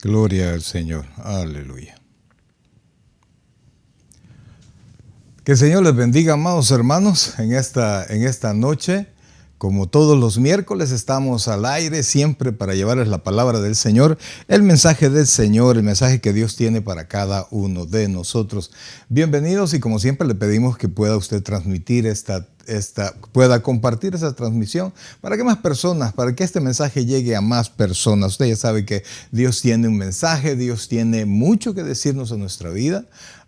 Gloria al Señor. Aleluya. Que el Señor les bendiga, amados hermanos, en esta noche. Como todos los miércoles estamos al aire siempre para llevarles la palabra del Señor, el mensaje del Señor, el mensaje que Dios tiene para cada uno de nosotros. Bienvenidos y como siempre le pedimos que pueda usted transmitir pueda compartir esa transmisión para que más personas, para que este mensaje llegue a más personas. Usted ya sabe que Dios tiene un mensaje, Dios tiene mucho que decirnos en nuestra vida.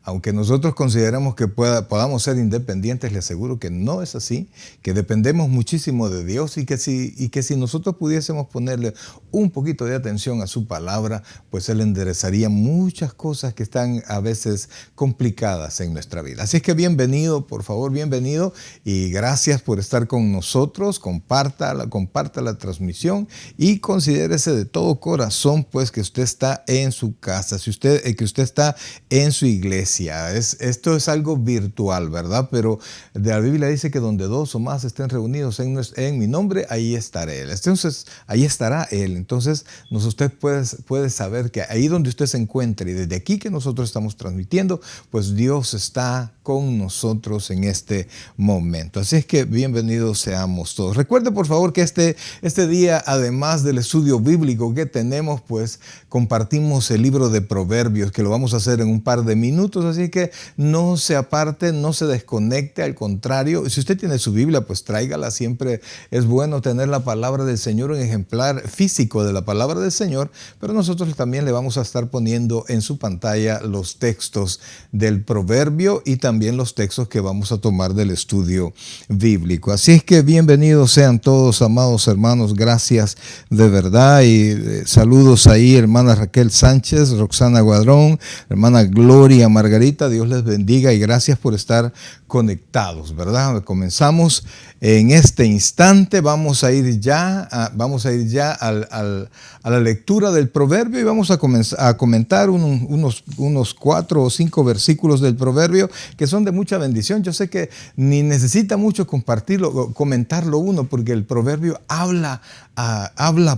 Aunque nosotros consideramos que podamos ser independientes, le aseguro que no es así, que dependemos muchísimo de Dios y que si nosotros pudiésemos ponerle un poquito de atención a su palabra, pues Él enderezaría muchas cosas que están a veces complicadas en nuestra vida. Así es que bienvenido, por favor, bienvenido y gracias por estar con nosotros. Comparta la transmisión y considérese de todo corazón pues que usted está en su casa, que usted está en su iglesia. Esto es algo virtual, ¿verdad? Pero la Biblia dice que donde dos o más estén reunidos en mi nombre, ahí estaré Él. Entonces, ahí estará Él. Entonces, usted puede saber que ahí donde usted se encuentre y desde aquí que nosotros estamos transmitiendo, pues Dios está con nosotros en este momento. Así es que bienvenidos seamos todos. Recuerde, por favor, que este día, además del estudio bíblico que tenemos, pues compartimos el libro de Proverbios, que lo vamos a hacer en un par de minutos. Así que no se aparte, no se desconecte, al contrario, si usted tiene su Biblia, pues tráigala. Siempre es bueno tener la palabra del Señor, un ejemplar físico de la palabra del Señor, pero nosotros también le vamos a estar poniendo en su pantalla los textos del proverbio y también los textos que vamos a tomar del estudio bíblico. Así es que bienvenidos sean todos, amados hermanos, gracias de verdad y saludos ahí, hermana Raquel Sánchez, Roxana Guadrón, hermana Gloria Margarita, Dios les bendiga y gracias por estar conectados, ¿verdad? Comenzamos en este instante, vamos a ir ya a la lectura del proverbio y vamos a comentar unos 4 o 5 versículos del proverbio que son de mucha bendición. Yo sé que ni necesita mucho comentarlo uno, porque el proverbio habla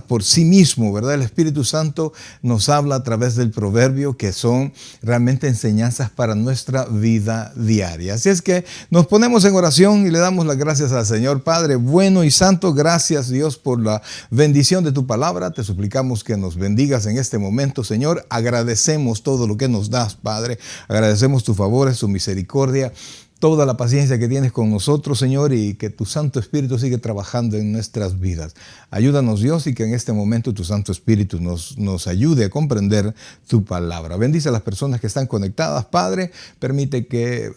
por sí mismo, ¿verdad? El Espíritu Santo nos habla a través del proverbio, que son realmente enseñanzas para nuestra vida diaria. Así es que nos ponemos en oración y le damos las gracias al Señor. Padre bueno y santo, gracias Dios por la bendición de tu palabra. Te suplicamos que nos bendigas en este momento, Señor. Agradecemos todo lo que nos das, Padre. Agradecemos tus favores, tu misericordia, toda la paciencia que tienes con nosotros, Señor, y que tu Santo Espíritu sigue trabajando en nuestras vidas. Ayúdanos, Dios, y que en este momento tu Santo Espíritu nos ayude a comprender tu palabra. Bendice a las personas que están conectadas, Padre. Permite que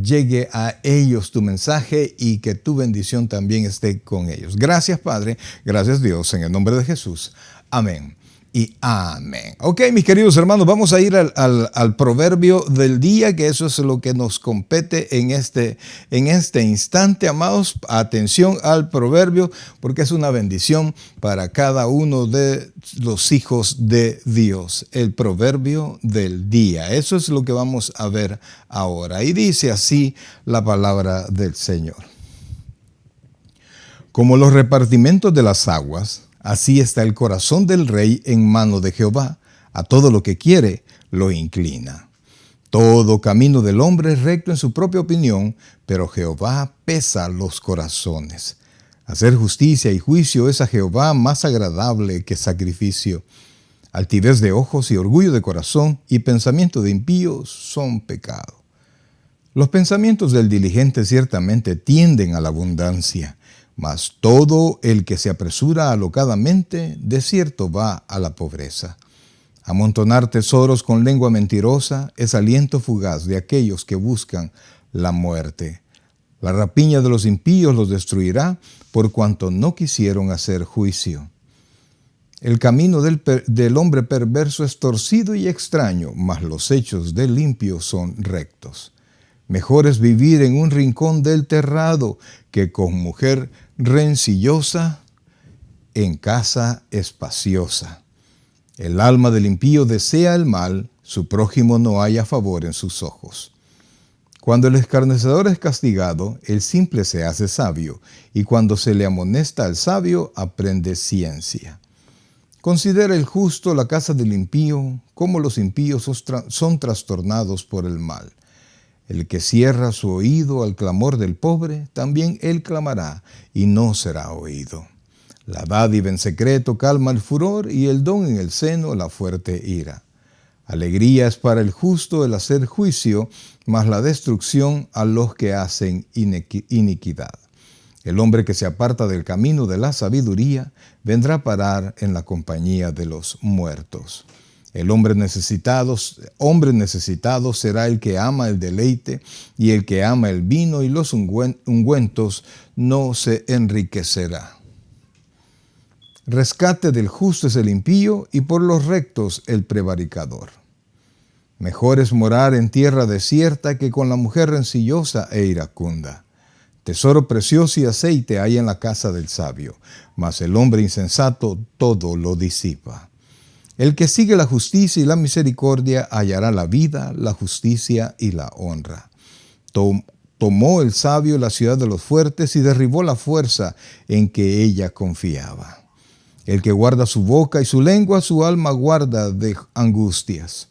llegue a ellos tu mensaje y que tu bendición también esté con ellos. Gracias, Padre. Gracias, Dios, en el nombre de Jesús. Amén. Y amén. Ok, mis queridos hermanos, vamos a ir al proverbio del día, que eso es lo que nos compete en este instante, amados. Atención al proverbio, porque es una bendición para cada uno de los hijos de Dios. El proverbio del día. Eso es lo que vamos a ver ahora. Y dice así la palabra del Señor. Como los repartimientos de las aguas, así está el corazón del rey en mano de Jehová. A todo lo que quiere, lo inclina. Todo camino del hombre es recto en su propia opinión, pero Jehová pesa los corazones. Hacer justicia y juicio es a Jehová más agradable que sacrificio. Altivez de ojos y orgullo de corazón y pensamiento de impíos son pecado. Los pensamientos del diligente ciertamente tienden a la abundancia, mas todo el que se apresura alocadamente, de cierto va a la pobreza. Amontonar tesoros con lengua mentirosa es aliento fugaz de aquellos que buscan la muerte. La rapiña de los impíos los destruirá, por cuanto no quisieron hacer juicio. El camino del hombre perverso es torcido y extraño, mas los hechos del limpio son rectos. Mejor es vivir en un rincón del terrado que con mujer rencillosa en casa espaciosa. El alma del impío desea el mal, su prójimo no halla favor en sus ojos. Cuando el escarnecedor es castigado, el simple se hace sabio, y cuando se le amonesta al sabio, aprende ciencia. Considera el justo la casa del impío, como los impíos son trastornados por el mal. El que cierra su oído al clamor del pobre, también él clamará y no será oído. La dádiva en secreto calma el furor y el don en el seno la fuerte ira. Alegría es para el justo el hacer juicio, mas la destrucción a los que hacen iniquidad. El hombre que se aparta del camino de la sabiduría vendrá a parar en la compañía de los muertos. El hombre necesitado será el que ama el deleite, y el que ama el vino y los ungüentos no se enriquecerá. Rescate del justo es el impío, y por los rectos el prevaricador. Mejor es morar en tierra desierta que con la mujer rencillosa e iracunda. Tesoro precioso y aceite hay en la casa del sabio, mas el hombre insensato todo lo disipa. El que sigue la justicia y la misericordia hallará la vida, la justicia y la honra. Tomó el sabio la ciudad de los fuertes y derribó la fuerza en que ella confiaba. El que guarda su boca y su lengua, su alma guarda de angustias.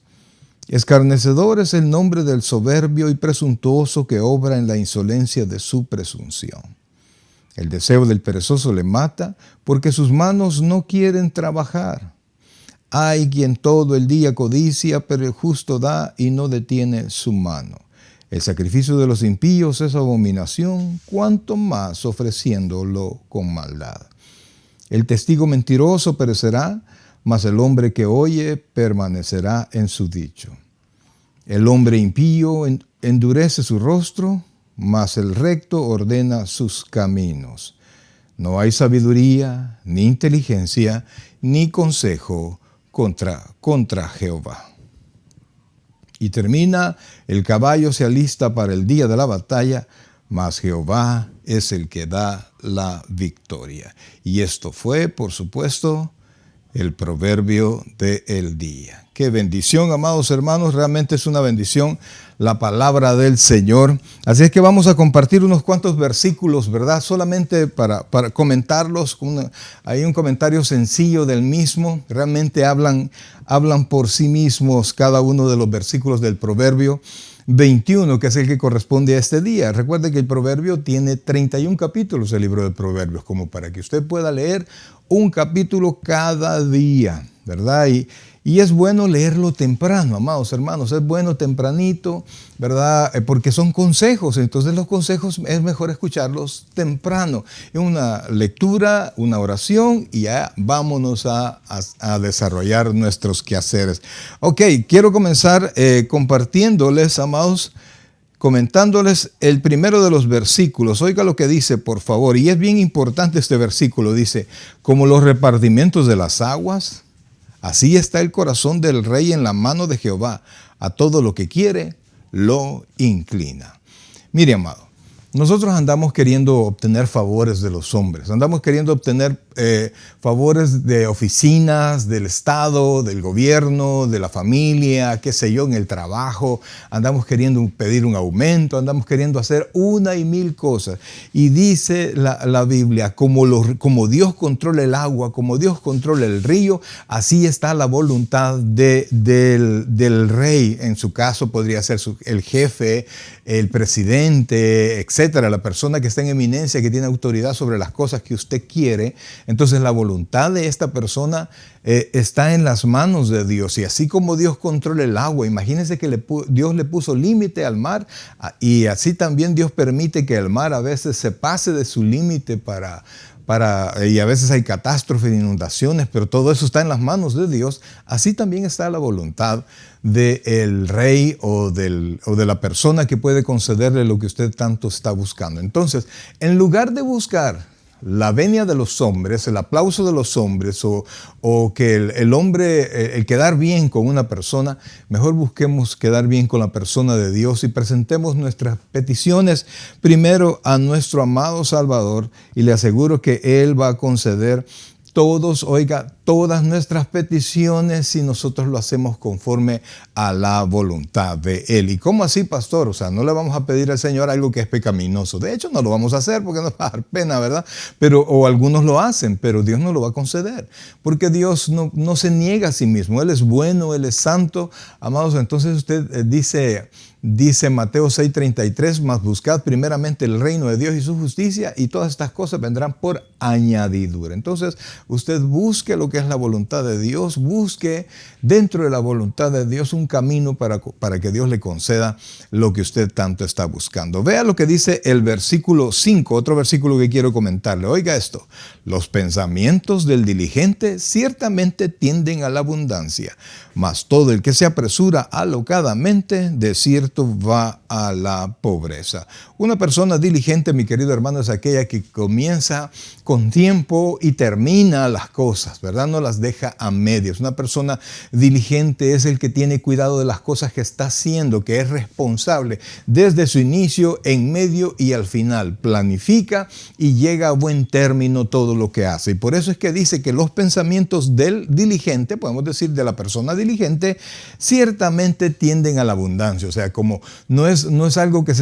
Escarnecedor es el nombre del soberbio y presuntuoso que obra en la insolencia de su presunción. El deseo del perezoso le mata, porque sus manos no quieren trabajar. Hay quien todo el día codicia, pero el justo da y no detiene su mano. El sacrificio de los impíos es abominación, cuanto más ofreciéndolo con maldad. El testigo mentiroso perecerá, mas el hombre que oye permanecerá en su dicho. El hombre impío endurece su rostro, mas el recto ordena sus caminos. No hay sabiduría, ni inteligencia, ni consejo contra Jehová. Y termina, el caballo se alista para el día de la batalla, mas Jehová es el que da la victoria. Y esto fue, por supuesto, el proverbio del día. Qué bendición, amados hermanos, realmente es una bendición la palabra del Señor. Así es que vamos a compartir unos cuantos versículos, ¿verdad? Solamente para comentarlos. Hay un comentario sencillo del mismo. Realmente hablan por sí mismos cada uno de los versículos del proverbio 21, que es el que corresponde a este día. Recuerde que el proverbio tiene 31 capítulos, el libro de Proverbios, como para que usted pueda leer un capítulo cada día, ¿verdad? Y es bueno leerlo temprano, amados hermanos, es bueno tempranito, ¿verdad? Porque son consejos, entonces los consejos es mejor escucharlos temprano. Es una lectura, una oración y ya vámonos a desarrollar nuestros quehaceres. Ok, quiero comenzar compartiéndoles, amados, comentándoles el primero de los versículos. Oiga lo que dice, por favor, y es bien importante este versículo. Dice, como los repartimientos de las aguas, así está el corazón del rey en la mano de Jehová. A todo lo que quiere, lo inclina. Mire, amado, nosotros andamos queriendo obtener favores de los hombres. Andamos queriendo obtener favores de oficinas, del Estado, del gobierno, de la familia, qué sé yo, en el trabajo. Andamos queriendo pedir un aumento, andamos queriendo hacer una y mil cosas. Y dice la Biblia, como Dios controla el agua, como Dios controla el río, así está la voluntad del rey. En su caso podría ser el jefe, el presidente, etcétera, la persona que está en eminencia, que tiene autoridad sobre las cosas que usted quiere. Entonces la voluntad de esta persona está en las manos de Dios. Y así como Dios controla el agua, imagínense que Dios le puso límite al mar, y así también Dios permite que el mar a veces se pase de su límite y a veces hay catástrofes, inundaciones, pero todo eso está en las manos de Dios. Así también está la voluntad del rey o de la persona que puede concederle lo que usted tanto está buscando. Entonces, en lugar de buscar la venia de los hombres, el aplauso de los hombres o que el hombre, el quedar bien con una persona, mejor busquemos quedar bien con la persona de Dios y presentemos nuestras peticiones primero a nuestro amado Salvador, y le aseguro que Él va a conceder todos todas nuestras peticiones si nosotros lo hacemos conforme a la voluntad de Él. ¿Y cómo así, pastor? O sea, no le vamos a pedir al Señor algo que es pecaminoso. De hecho, no lo vamos a hacer porque nos va a dar pena, ¿verdad? O algunos lo hacen, pero Dios no lo va a conceder. Porque Dios no se niega a sí mismo. Él es bueno, Él es santo. Amados, entonces usted dice Mateo 6:33, mas buscad primeramente el reino de Dios y su justicia y todas estas cosas vendrán por añadidura. Entonces, usted busque lo que es la voluntad de Dios, busque dentro de la voluntad de Dios un camino para que Dios le conceda lo que usted tanto está buscando. Vea lo que dice el versículo 5, otro versículo que quiero comentarle. Oiga esto, los pensamientos del diligente ciertamente tienden a la abundancia, mas todo el que se apresura alocadamente, de cierto va a la pobreza. Una persona diligente, mi querido hermano, es aquella que comienza con tiempo y termina las cosas, ¿verdad? No las deja a medias. Una persona diligente es el que tiene cuidado de las cosas que está haciendo, que es responsable desde su inicio, en medio y al final. Planifica y llega a buen término todo lo que hace. Y por eso es que dice que los pensamientos del diligente, podemos decir de la persona diligente, ciertamente tienden a la abundancia. O sea, como no es algo que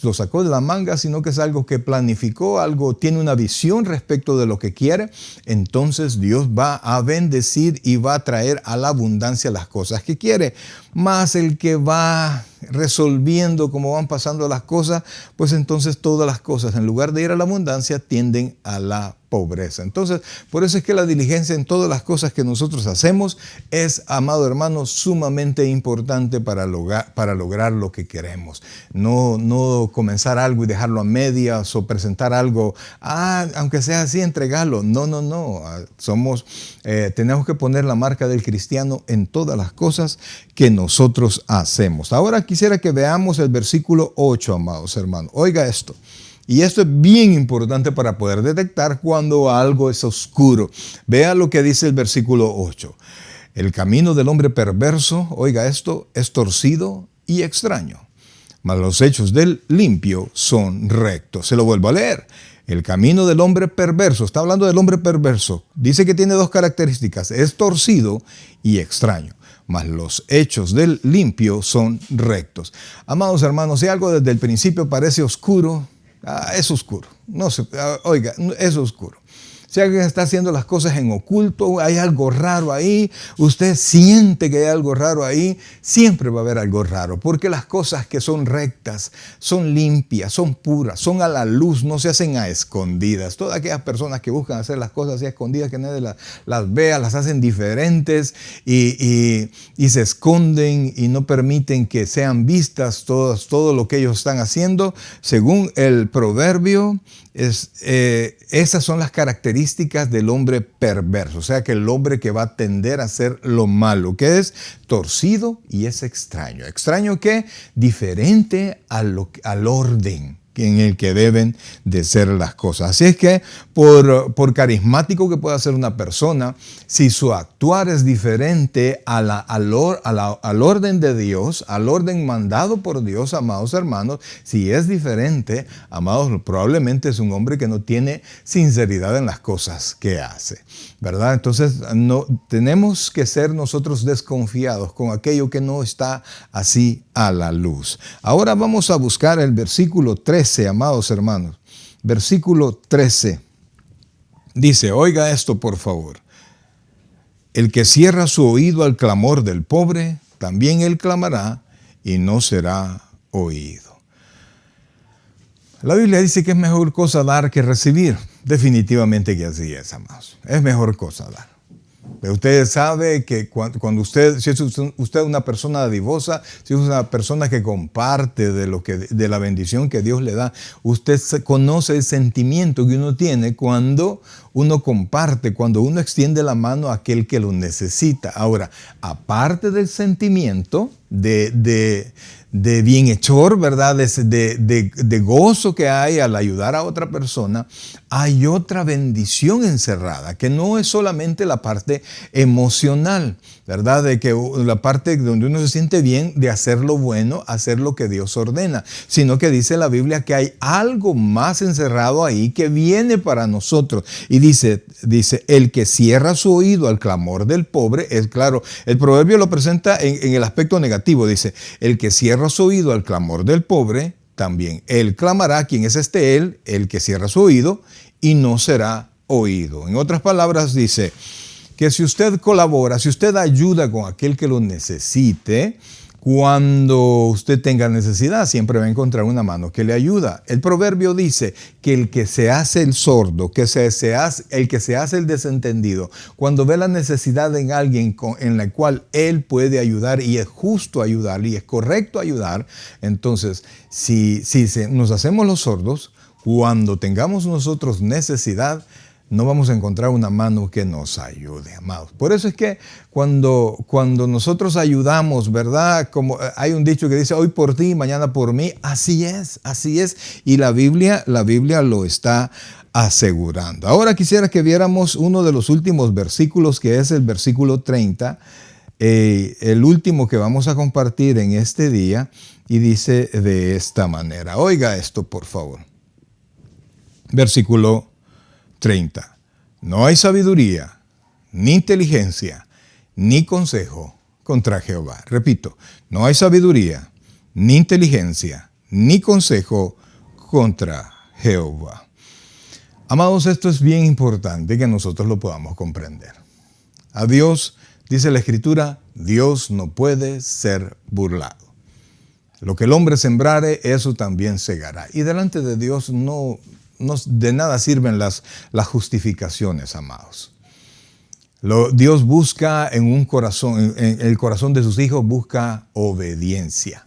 lo sacó de la manga, sino que es algo que planificó, tiene una visión respecto de lo que quiere. Entonces Dios va a bendecir y va a traer a la abundancia las cosas que quiere. Más el que va resolviendo cómo van pasando las cosas, pues entonces todas las cosas, en lugar de ir a la abundancia, tienden a la pobreza. Entonces, por eso es que la diligencia en todas las cosas que nosotros hacemos es, amado hermano, sumamente importante para lograr lo que queremos. No comenzar algo y dejarlo a medias o presentar algo, aunque sea así, entregarlo. No. Tenemos que poner la marca del cristiano en todas las cosas que nosotros hacemos. Ahora quisiera que veamos el versículo 8, amados hermanos. Oiga esto. Y esto es bien importante para poder detectar cuando algo es oscuro. Vea lo que dice el versículo 8. El camino del hombre perverso, oiga esto, es torcido y extraño, mas los hechos del limpio son rectos. Se lo vuelvo a leer. El camino del hombre perverso, está hablando del hombre perverso, dice que tiene dos características, es torcido y extraño, mas los hechos del limpio son rectos. Amados hermanos, si algo desde el principio parece oscuro, es oscuro. Es oscuro. Si alguien está haciendo las cosas en oculto, hay algo raro ahí, usted siente que hay algo raro ahí, siempre va a haber algo raro, porque las cosas que son rectas, son limpias, son puras, son a la luz, no se hacen a escondidas. Todas aquellas personas que buscan hacer las cosas así a escondidas, que nadie las vea, las hacen diferentes y se esconden y no permiten que sean vistas todo lo que ellos están haciendo. Según el proverbio, esas son las características del hombre perverso, o sea que el hombre que va a tender a hacer lo malo, que es torcido y es extraño. ¿Extraño qué? Diferente al orden en el que deben de ser las cosas. Así es que por carismático que pueda ser una persona, si su actuar es diferente al orden de Dios, al orden mandado por Dios, amados hermanos, si es diferente, amados, probablemente es un hombre que no tiene sinceridad en las cosas que hace, ¿verdad? Entonces tenemos que ser nosotros desconfiados con aquello que no está así a la luz. Ahora vamos a buscar el versículo 13, amados hermanos. Versículo 13. Dice, oiga esto por favor. El que cierra su oído al clamor del pobre, también él clamará y no será oído. La Biblia dice que es mejor cosa dar que recibir. Definitivamente que así es, amados. Es mejor cosa dar. Pero usted sabe que si es usted una persona dadivosa, si es una persona que comparte de la bendición que Dios le da, usted conoce el sentimiento que uno tiene cuando uno comparte, cuando uno extiende la mano a aquel que lo necesita. Ahora, aparte del sentimiento de bienhechor, ¿verdad? De gozo que hay al ayudar a otra persona, hay otra bendición encerrada, que no es solamente la parte emocional, ¿verdad? De que la parte donde uno se siente bien de hacer lo bueno, hacer lo que Dios ordena, sino que dice la Biblia que hay algo más encerrado ahí que viene para nosotros. Y dice, el que cierra su oído al clamor del pobre, es claro, el proverbio lo presenta en el aspecto negativo, dice, el que cierra su oído al clamor del pobre, también él clamará. ¿Quién es este él? El que cierra su oído y no será oído. En otras palabras, dice que si usted colabora, si usted ayuda con aquel que lo necesite, cuando usted tenga necesidad, siempre va a encontrar una mano que le ayuda. El proverbio dice que el que se hace el sordo, el que se hace el desentendido, cuando ve la necesidad en alguien en la cual él puede ayudar y es justo ayudar y es correcto ayudar, entonces si nos hacemos los sordos, cuando tengamos nosotros necesidad, no vamos a encontrar una mano que nos ayude, amados. Por eso es que cuando nosotros ayudamos, ¿verdad? Como hay un dicho que dice, hoy por ti, mañana por mí. Así es. Y la Biblia lo está asegurando. Ahora quisiera que viéramos uno de los últimos versículos, que es el versículo 30, el último que vamos a compartir en este día, y dice de esta manera. Oiga esto, por favor. Versículo 30. No hay sabiduría, ni inteligencia, ni consejo contra Jehová. Repito, no hay sabiduría, ni inteligencia, ni consejo contra Jehová. Amados, esto es bien importante que nosotros lo podamos comprender. A Dios, dice la Escritura, Dios no puede ser burlado. Lo que el hombre sembrare, eso también segará. Y delante de Dios no de nada sirven las justificaciones, amados. Dios busca en el corazón de sus hijos, busca obediencia.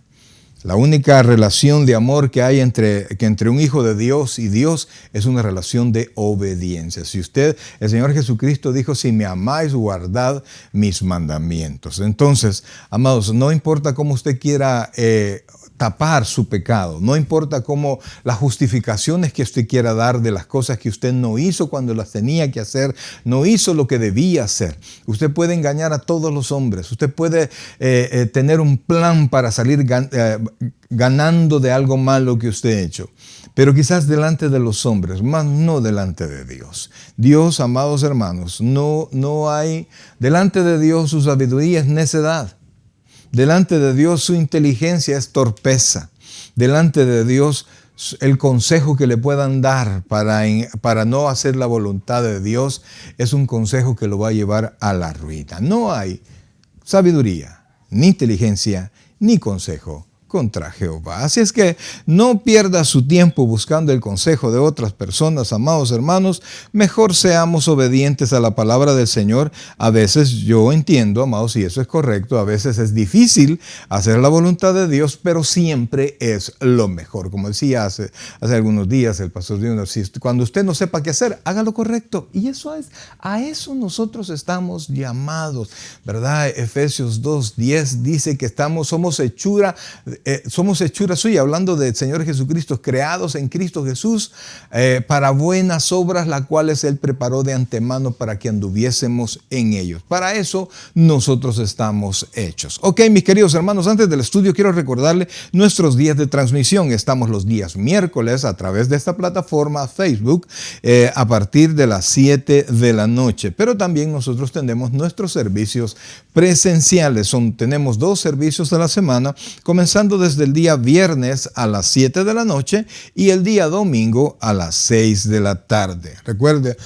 La única relación de amor que hay entre un hijo de Dios y Dios es una relación de obediencia. El Señor Jesucristo dijo, si me amáis, guardad mis mandamientos. Entonces, amados, no importa cómo usted quiera tapar su pecado, no importa cómo las justificaciones que usted quiera dar de las cosas que usted no hizo cuando las tenía que hacer, no hizo lo que debía hacer. Usted puede engañar a todos los hombres, usted puede tener un plan para salir ganando de algo malo que usted ha hecho, pero quizás delante de los hombres, más no delante de Dios. Dios, amados hermanos, no hay, delante de Dios su sabiduría es necedad. Delante de Dios su inteligencia es torpeza. Delante de Dios el consejo que le puedan dar para no hacer la voluntad de Dios es un consejo que lo va a llevar a la ruina. No hay sabiduría, ni inteligencia, ni consejo contra Jehová. Así es que no pierda su tiempo buscando el consejo de otras personas, amados hermanos. Mejor seamos obedientes a la palabra del Señor. A veces yo entiendo, amados, y eso es correcto, a veces es difícil hacer la voluntad de Dios, pero siempre es lo mejor. Como decía hace algunos días el pastor Junior, cuando usted no sepa qué hacer, haga lo correcto. Y a eso nosotros estamos llamados, ¿verdad? Efesios 2:10 dice que somos hechura suya, hablando del Señor Jesucristo, creados en Cristo Jesús para buenas obras, las cuales Él preparó de antemano para que anduviésemos en ellos. Para eso nosotros estamos hechos. Ok, mis queridos hermanos, antes del estudio quiero recordarle nuestros días de transmisión. Estamos los días miércoles a través de esta plataforma Facebook a partir de las 7 de la noche. Pero también nosotros tenemos nuestros servicios presenciales. Tenemos 2 servicios a la semana, comenzando desde el día viernes a las 7 de la noche y el día domingo a las 6 de la tarde. Recuerde,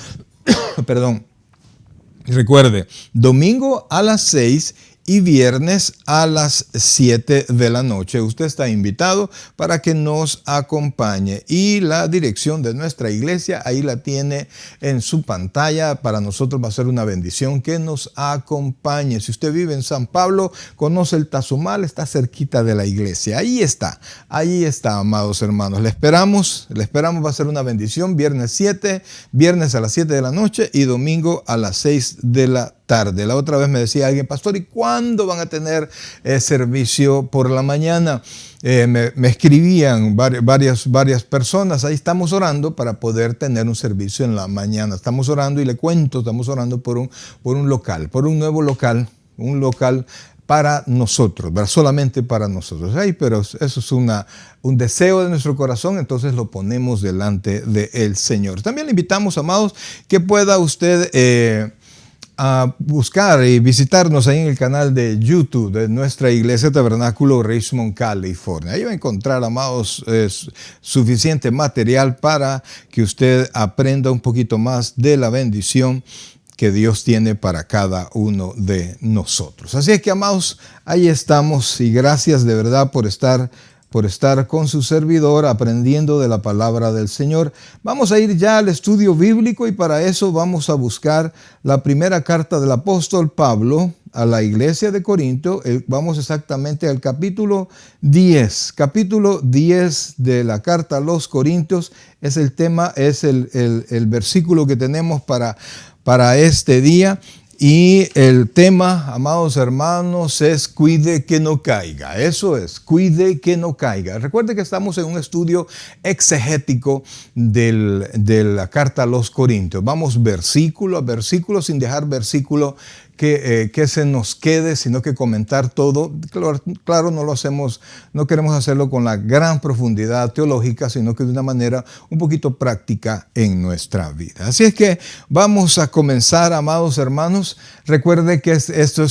domingo a las 6 y viernes a las 7 de la noche. Usted está invitado para que nos acompañe. Y la dirección de nuestra iglesia, ahí la tiene en su pantalla. Para nosotros va a ser una bendición que nos acompañe. Si usted vive en San Pablo, conoce el Tazumal, está cerquita de la iglesia. Ahí está, amados hermanos. Le esperamos, va a ser una bendición. Viernes a las 7 de la noche y domingo a las 6 de la tarde. La otra vez me decía alguien, pastor, ¿y cuándo van a tener servicio por la mañana? Me escribían varias personas. Ahí estamos orando para poder tener un servicio en la mañana. Estamos orando y le cuento, estamos orando por un local, por un nuevo local, un local para nosotros, ¿verdad? Solamente para nosotros. Ay, pero eso es un deseo de nuestro corazón, entonces lo ponemos delante del Señor. También le invitamos, amados, que pueda usted a buscar y visitarnos ahí en el canal de YouTube de nuestra Iglesia Tabernáculo Richmond, California. Ahí va a encontrar, amados, suficiente material para que usted aprenda un poquito más de la bendición que Dios tiene para cada uno de nosotros. Así es que, amados, ahí estamos y gracias de verdad por estar con su servidor aprendiendo de la palabra del Señor. Vamos a ir ya al estudio bíblico y para eso vamos a buscar la primera carta del apóstol Pablo a la iglesia de Corinto. Vamos exactamente al capítulo 10. Capítulo 10 de la carta a los Corintios es el tema, es el versículo que tenemos para este día. Y el tema, amados hermanos, es cuide que no caiga. Eso es, cuide que no caiga. Recuerde que estamos en un estudio exegético de la carta a los Corintios. Vamos versículo a versículo sin dejar versículo que se nos quede, sino que comentar todo. Claro, no queremos hacerlo con la gran profundidad teológica, sino que de una manera un poquito práctica en nuestra vida. Así es que vamos a comenzar, amados hermanos. Recuerde que esto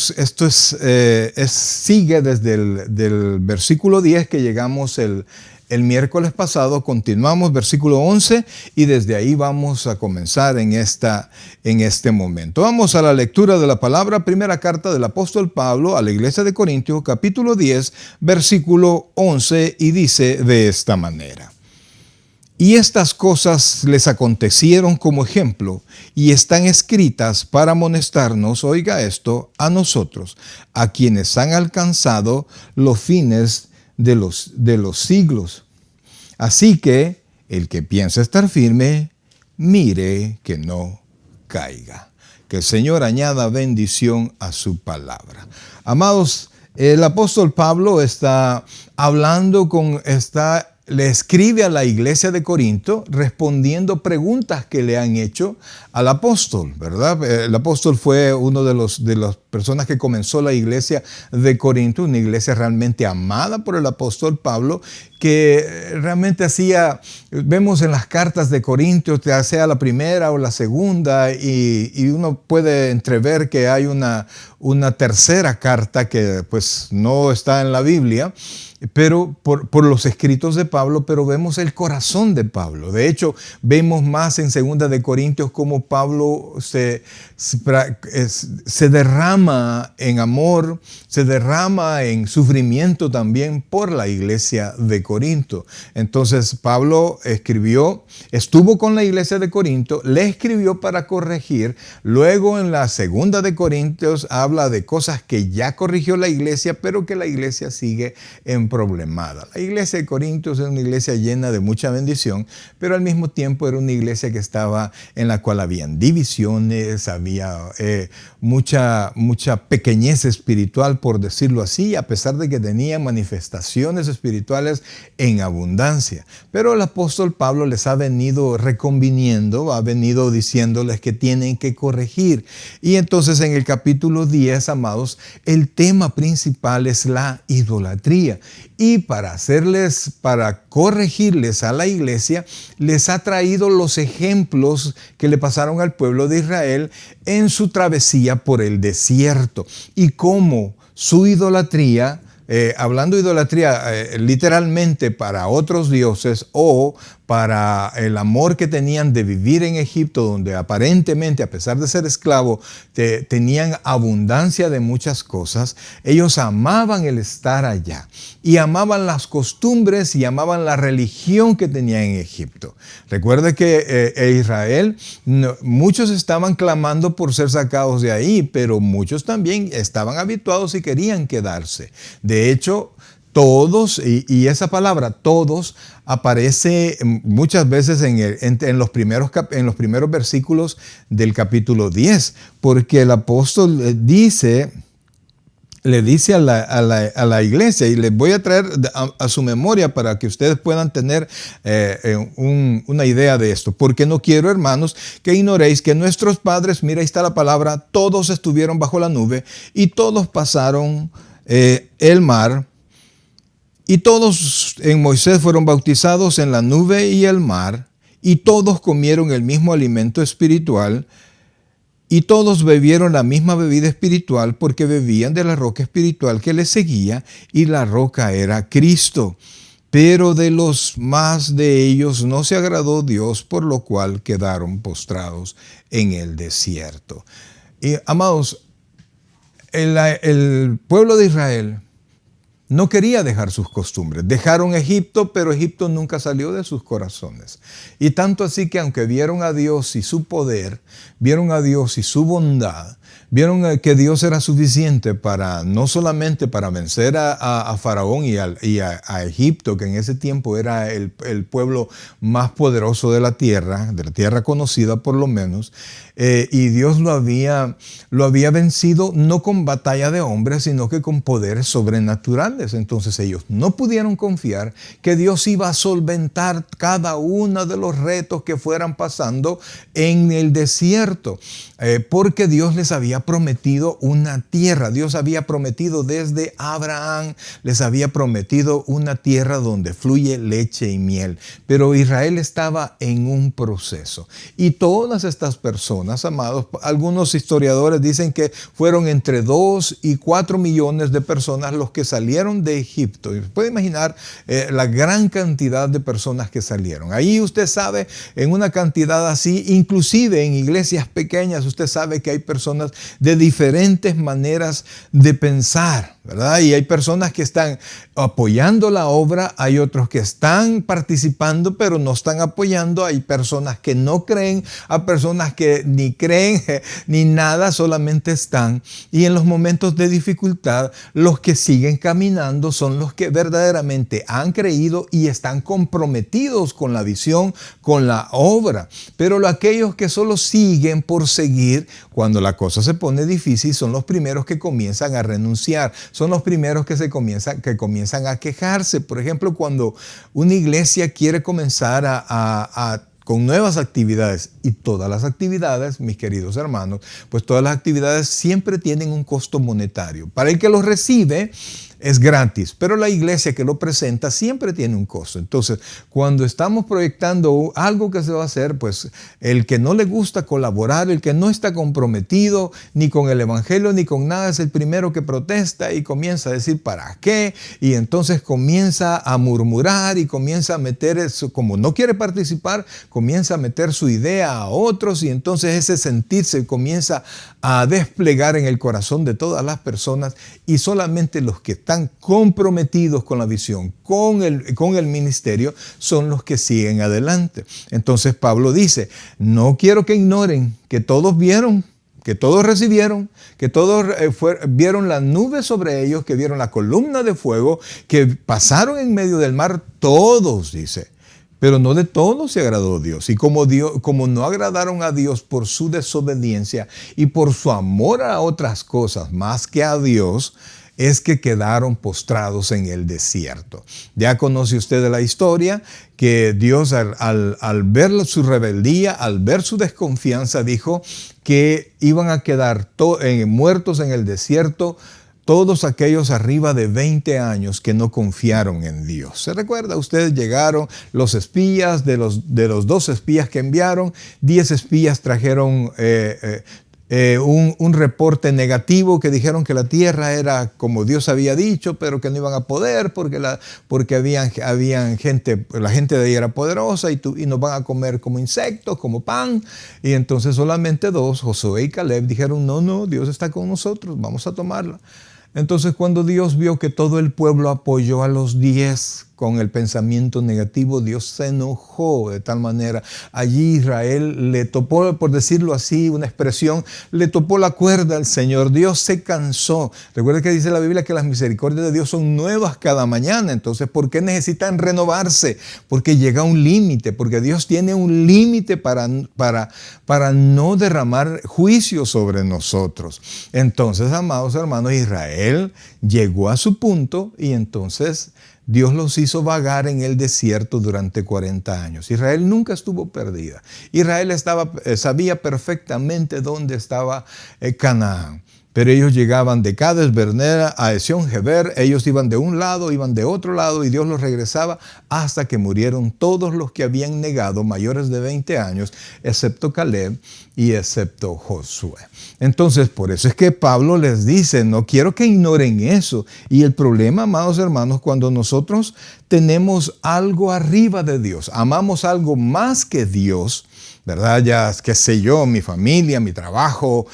sigue desde el versículo 10 que llegamos el miércoles pasado, continuamos versículo 11 y desde ahí vamos a comenzar en este momento. Vamos a la lectura de la palabra, primera carta del apóstol Pablo a la iglesia de Corintios, capítulo 10, versículo 11, y dice de esta manera: Y estas cosas les acontecieron como ejemplo y están escritas para amonestarnos, oiga esto, a nosotros, a quienes han alcanzado los fines de los siglos. Así que el que piensa estar firme, mire que no caiga. Que el Señor añada bendición a su palabra. Amados, el apóstol Pablo está hablando le escribe a la iglesia de Corinto respondiendo preguntas que le han hecho al apóstol, ¿verdad? El apóstol fue uno de las personas que comenzó la iglesia de Corinto, una iglesia realmente amada por el apóstol Pablo, que realmente vemos en las cartas de Corintios, ya sea la primera o la segunda, y uno puede entrever que hay una tercera carta que pues no está en la Biblia, pero por los escritos de Pablo, pero vemos el corazón de Pablo. De hecho, vemos más en 2 de Corintios cómo Pablo se derrama en amor, se derrama en sufrimiento también por la iglesia de Corinto. Entonces Pablo estuvo con la iglesia de Corinto, le escribió para corregir. Luego en la 2 de Corintios habla de cosas que ya corrigió la iglesia, pero que la iglesia sigue problemada. La iglesia de Corintios es una iglesia llena de mucha bendición, pero al mismo tiempo era una iglesia que estaba en la cual habían divisiones, había mucha pequeñez espiritual, por decirlo así, a pesar de que tenía manifestaciones espirituales en abundancia. Pero el apóstol Pablo les ha venido reconviniendo, ha venido diciéndoles que tienen que corregir. Y entonces en el capítulo 10, amados, el tema principal es la idolatría. Y para corregirles a la iglesia, les ha traído los ejemplos que le pasaron al pueblo de Israel en su travesía por el desierto y cómo su idolatría, hablando de idolatría literalmente para otros dioses o para el amor que tenían de vivir en Egipto, donde aparentemente, a pesar de ser esclavos, tenían abundancia de muchas cosas. Ellos amaban el estar allá y amaban las costumbres y amaban la religión que tenían en Egipto. Recuerde que Israel, muchos estaban clamando por ser sacados de ahí, pero muchos también estaban habituados y querían quedarse. De hecho, todos, y esa palabra todos aparece muchas veces en los primeros versículos del capítulo 10, porque el apóstol le dice a la iglesia, y les voy a traer a su memoria para que ustedes puedan tener una idea de esto. Porque no quiero, hermanos, que ignoréis que nuestros padres, mira, ahí está la palabra, todos estuvieron bajo la nube y todos pasaron el mar, y todos en Moisés fueron bautizados en la nube y el mar, y todos comieron el mismo alimento espiritual, y todos bebieron la misma bebida espiritual, porque bebían de la roca espiritual que les seguía, y la roca era Cristo. Pero de los más de ellos no se agradó Dios, por lo cual quedaron postrados en el desierto. Y, amados, el pueblo de Israel no quería dejar sus costumbres. Dejaron Egipto, pero Egipto nunca salió de sus corazones. Y tanto así que aunque vieron a Dios y su poder, vieron a Dios y su bondad, vieron que Dios era suficiente para no solamente para vencer a Faraón y a Egipto, que en ese tiempo era el pueblo más poderoso de la tierra conocida por lo menos, y Dios lo había vencido no con batalla de hombres, sino que con poderes sobrenaturales. Entonces ellos no pudieron confiar que Dios iba a solventar cada uno de los retos que fueran pasando en el desierto, porque Dios les había prometido una tierra. Dios había prometido desde Abraham, les había prometido una tierra donde fluye leche y miel. Pero Israel estaba en un proceso. Y todas estas personas, amados, algunos historiadores dicen que fueron entre 2 y 4 millones de personas los que salieron de Egipto. Y puede imaginar la gran cantidad de personas que salieron. Ahí usted sabe, en una cantidad así, inclusive en iglesias pequeñas, usted sabe que hay personas de diferentes maneras de pensar, ¿verdad? Y hay personas que están apoyando la obra, hay otros que están participando pero no están apoyando, hay personas que no creen, hay personas que ni creen ni nada, solamente están. Y en los momentos de dificultad, los que siguen caminando son los que verdaderamente han creído y están comprometidos con la visión, con la obra. Pero aquellos que solo siguen por seguir, cuando la cosa se pone difícil, son los primeros que comienzan a renunciar, son los primeros que comienzan a quejarse. Por ejemplo, cuando una iglesia quiere comenzar con nuevas actividades, y todas las actividades, mis queridos hermanos, pues todas las actividades siempre tienen un costo monetario. Para el que los recibe es gratis, pero la iglesia que lo presenta siempre tiene un costo. Entonces, cuando estamos proyectando algo que se va a hacer, pues el que no le gusta colaborar, el que no está comprometido ni con el evangelio ni con nada, es el primero que protesta y comienza a decir ¿para qué? Y entonces comienza a murmurar y comienza a meter eso, como no quiere participar, comienza a meter su idea a otros, y entonces ese sentir se comienza a desplegar en el corazón de todas las personas, y solamente los que están comprometidos con la visión, con el ministerio, son los que siguen adelante. Entonces Pablo dice, no quiero que ignoren que todos vieron, que todos recibieron, que todos vieron la nube sobre ellos, que vieron la columna de fuego, que pasaron en medio del mar, todos, dice. Pero no de todos se agradó Dios. Y como no agradaron a Dios por su desobediencia y por su amor a otras cosas más que a Dios, es que quedaron postrados en el desierto. Ya conoce usted de la historia, que Dios al ver su rebeldía, al ver su desconfianza, dijo que iban a quedar muertos en el desierto todos aquellos arriba de 20 años que no confiaron en Dios. ¿Se recuerda? Ustedes llegaron los espías, de los 2 espías que enviaron, 10 espías trajeron un reporte negativo, que dijeron que la tierra era como Dios había dicho, pero que no iban a poder porque habían gente, la gente de ahí era poderosa y nos van a comer como insectos, como pan. Y entonces solamente 2, Josué y Caleb, dijeron, no, Dios está con nosotros, vamos a tomarla. Entonces cuando Dios vio que todo el pueblo apoyó a los 10 con el pensamiento negativo, Dios se enojó de tal manera. Allí Israel le topó, por decirlo así, una expresión, le topó la cuerda al Señor. Dios se cansó. Recuerda que dice la Biblia que las misericordias de Dios son nuevas cada mañana. Entonces, ¿por qué necesitan renovarse? Porque llega un límite, porque Dios tiene un límite para no derramar juicio sobre nosotros. Entonces, amados hermanos, Israel llegó a su punto y entonces Dios los hizo vagar en el desierto durante 40 años. Israel nunca estuvo perdida. Israel sabía perfectamente dónde estaba Canaán. Pero ellos llegaban de Cades Barnea a Esión-Geber, ellos iban de un lado, iban de otro lado, y Dios los regresaba hasta que murieron todos los que habían negado, mayores de 20 años, excepto Caleb y excepto Josué. Entonces, por eso es que Pablo les dice, no quiero que ignoren eso. Y el problema, amados hermanos, cuando nosotros tenemos algo arriba de Dios, amamos algo más que Dios, ¿verdad? Ya, qué sé yo, mi familia, mi trabajo,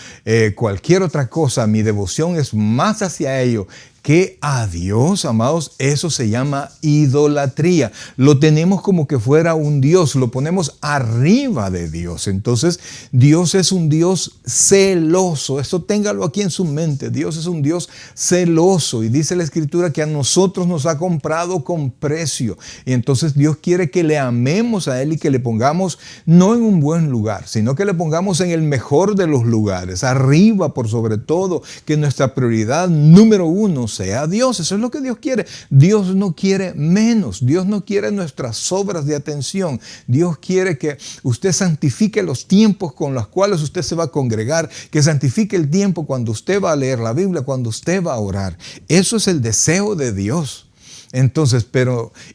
cualquier otra cosa, mi devoción es más hacia ello que a Dios, amados, eso se llama idolatría. Lo tenemos como que fuera un Dios, lo ponemos arriba de Dios. Entonces, Dios es un Dios celoso. Eso téngalo aquí en su mente. Dios es un Dios celoso. Y dice la Escritura que a nosotros nos ha comprado con precio. Y entonces Dios quiere que le amemos a Él y que le pongamos no en un buen lugar, sino que le pongamos en el mejor de los lugares, arriba por sobre todo, que nuestra prioridad número uno sea Dios. Eso es lo que Dios quiere. Dios no quiere menos. Dios no quiere nuestras obras de atención. Dios quiere que usted santifique los tiempos con los cuales usted se va a congregar, que santifique el tiempo cuando usted va a leer la Biblia, cuando usted va a orar. Eso es el deseo de Dios. Entonces,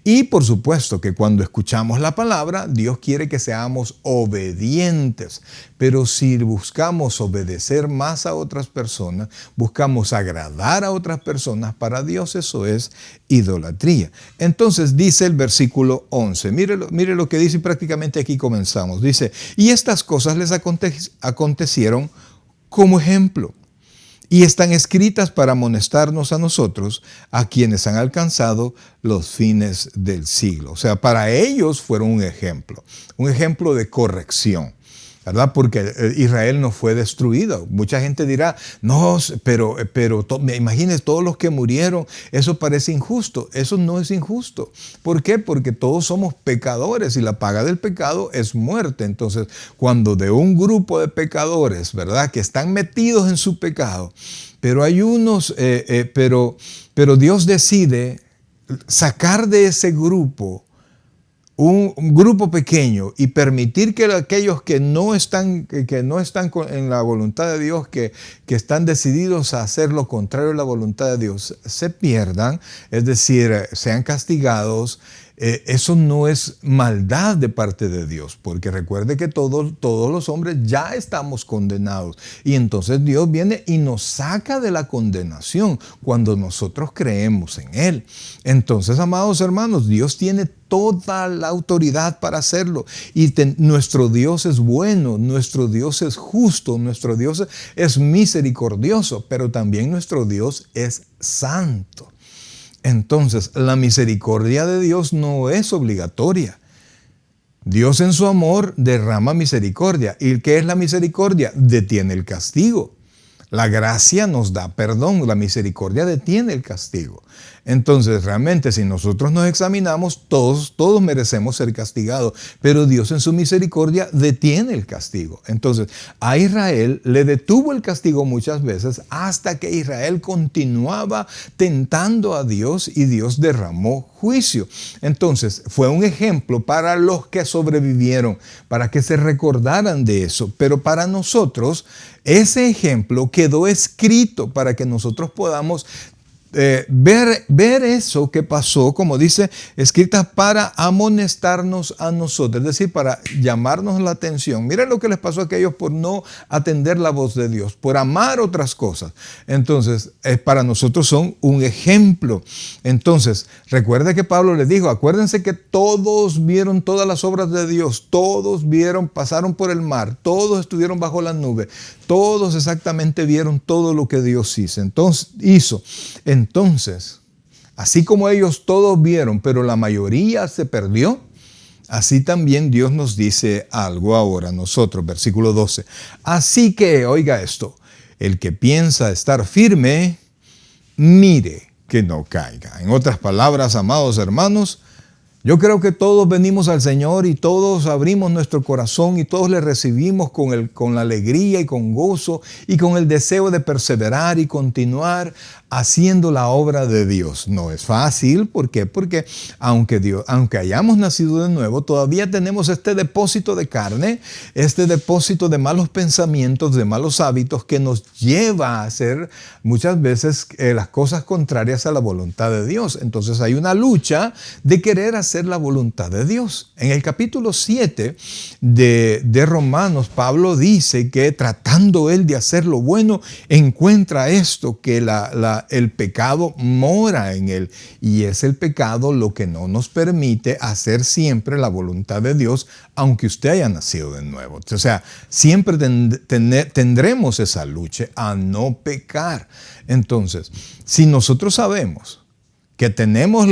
y por supuesto que cuando escuchamos la palabra, Dios quiere que seamos obedientes. Pero si buscamos obedecer más a otras personas, buscamos agradar a otras personas, para Dios eso es idolatría. Entonces dice el versículo 11, mire lo que dice y prácticamente aquí comenzamos. Dice, y estas cosas les acontecieron como ejemplo, y están escritas para amonestarnos a nosotros, a quienes han alcanzado los fines del siglo. O sea, para ellos fueron un ejemplo de corrección, ¿verdad? Porque Israel no fue destruido. Mucha gente dirá, no, pero me imagines todos los que murieron, eso parece injusto. Eso no es injusto. ¿Por qué? Porque todos somos pecadores y la paga del pecado es muerte. Entonces, cuando de un grupo de pecadores, ¿verdad?, que están metidos en su pecado, pero hay unos, pero Dios decide sacar de ese grupo un grupo pequeño y permitir que aquellos que no están en la voluntad de Dios, que están decididos a hacer lo contrario a la voluntad de Dios, se pierdan, es decir, sean castigados. Eso no es maldad de parte de Dios, porque recuerde que todos los hombres ya estamos condenados. Y entonces Dios viene y nos saca de la condenación cuando nosotros creemos en Él. Entonces, amados hermanos, Dios tiene toda la autoridad para hacerlo. Y nuestro Dios es bueno, nuestro Dios es justo, nuestro Dios es misericordioso, pero también nuestro Dios es santo. Entonces, la misericordia de Dios no es obligatoria. Dios en su amor derrama misericordia. ¿Y qué es la misericordia? Detiene el castigo. La gracia nos da perdón, la misericordia detiene el castigo. Entonces, realmente, si nosotros nos examinamos, todos merecemos ser castigados, pero Dios en su misericordia detiene el castigo. Entonces, a Israel le detuvo el castigo muchas veces hasta que Israel continuaba tentando a Dios y Dios derramó juicio. Entonces, fue un ejemplo para los que sobrevivieron, para que se recordaran de eso. Pero para nosotros, ese ejemplo quedó escrito para que nosotros podamos ver eso que pasó, como dice, escritas para amonestarnos a nosotros, es decir, para llamarnos la atención. Miren lo que les pasó a aquellos por no atender la voz de Dios, por amar otras cosas. Entonces, para nosotros son un ejemplo. Entonces, recuerde que Pablo les dijo, acuérdense que todos vieron todas las obras de Dios, todos pasaron por el mar, todos estuvieron bajo la nube, todos exactamente vieron todo lo que Dios hizo. Entonces, así como ellos todos vieron, pero la mayoría se perdió, así también Dios nos dice algo ahora a nosotros, versículo 12. Así que, oiga esto, el que piensa estar firme, mire que no caiga. En otras palabras, amados hermanos, Yo creo que todos venimos al Señor y todos abrimos nuestro corazón y todos le recibimos con la alegría y con gozo y con el deseo de perseverar y continuar haciendo la obra de Dios. No es fácil, ¿por qué? Porque aunque hayamos nacido de nuevo, todavía tenemos este depósito de carne, este depósito de malos pensamientos, de malos hábitos que nos lleva a hacer muchas veces las cosas contrarias a la voluntad de Dios. Entonces hay una lucha de querer hacer la voluntad de Dios. En el capítulo 7 de Romanos, Pablo dice que tratando él de hacer lo bueno, encuentra esto, que el pecado mora en él, y es el pecado lo que no nos permite hacer siempre la voluntad de Dios, aunque usted haya nacido de nuevo. O sea, siempre tendremos esa lucha a no pecar. Entonces, si nosotros sabemos que tenemos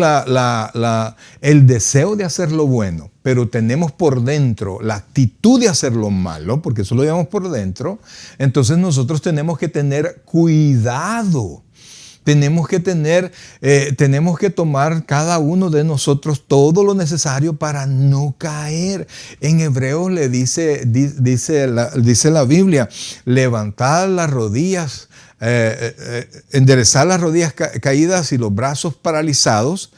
el deseo de hacer lo bueno, pero tenemos por dentro la actitud de hacer lo malo, porque eso lo llevamos por dentro, entonces nosotros tenemos que tener cuidado. Tenemos que tomar cada uno de nosotros todo lo necesario para no caer. En Hebreos le dice la Biblia, levantad las rodillas, enderezar las rodillas caídas y los brazos paralizados,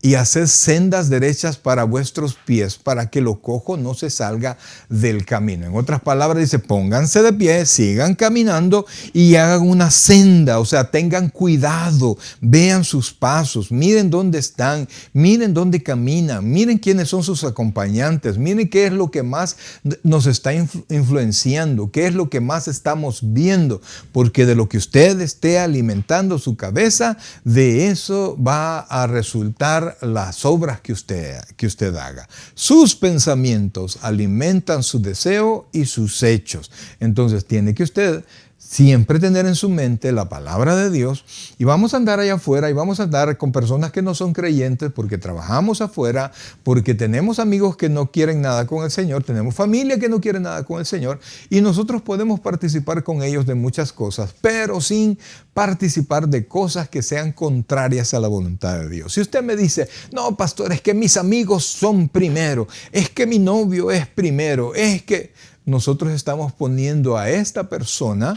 y haced sendas derechas para vuestros pies, para que lo cojo no se salga del camino. En otras palabras dice, pónganse de pie, sigan caminando y hagan una senda, o sea, tengan cuidado, vean sus pasos, miren dónde están, miren dónde caminan, miren quiénes son sus acompañantes, miren qué es lo que más nos está influenciando, qué es lo que más estamos viendo, porque de lo que usted esté alimentando su cabeza, de eso va a resultar las obras que usted haga. Sus pensamientos alimentan su deseo y sus hechos. Entonces tiene que usted siempre tener en su mente la palabra de Dios, y vamos a andar allá afuera y vamos a andar con personas que no son creyentes porque trabajamos afuera, porque tenemos amigos que no quieren nada con el Señor, tenemos familia que no quiere nada con el Señor, y nosotros podemos participar con ellos de muchas cosas, pero sin participar de cosas que sean contrarias a la voluntad de Dios. Si usted me dice, no, pastor, es que mis amigos son primero, es que mi novio es primero, es que nosotros estamos poniendo a esta persona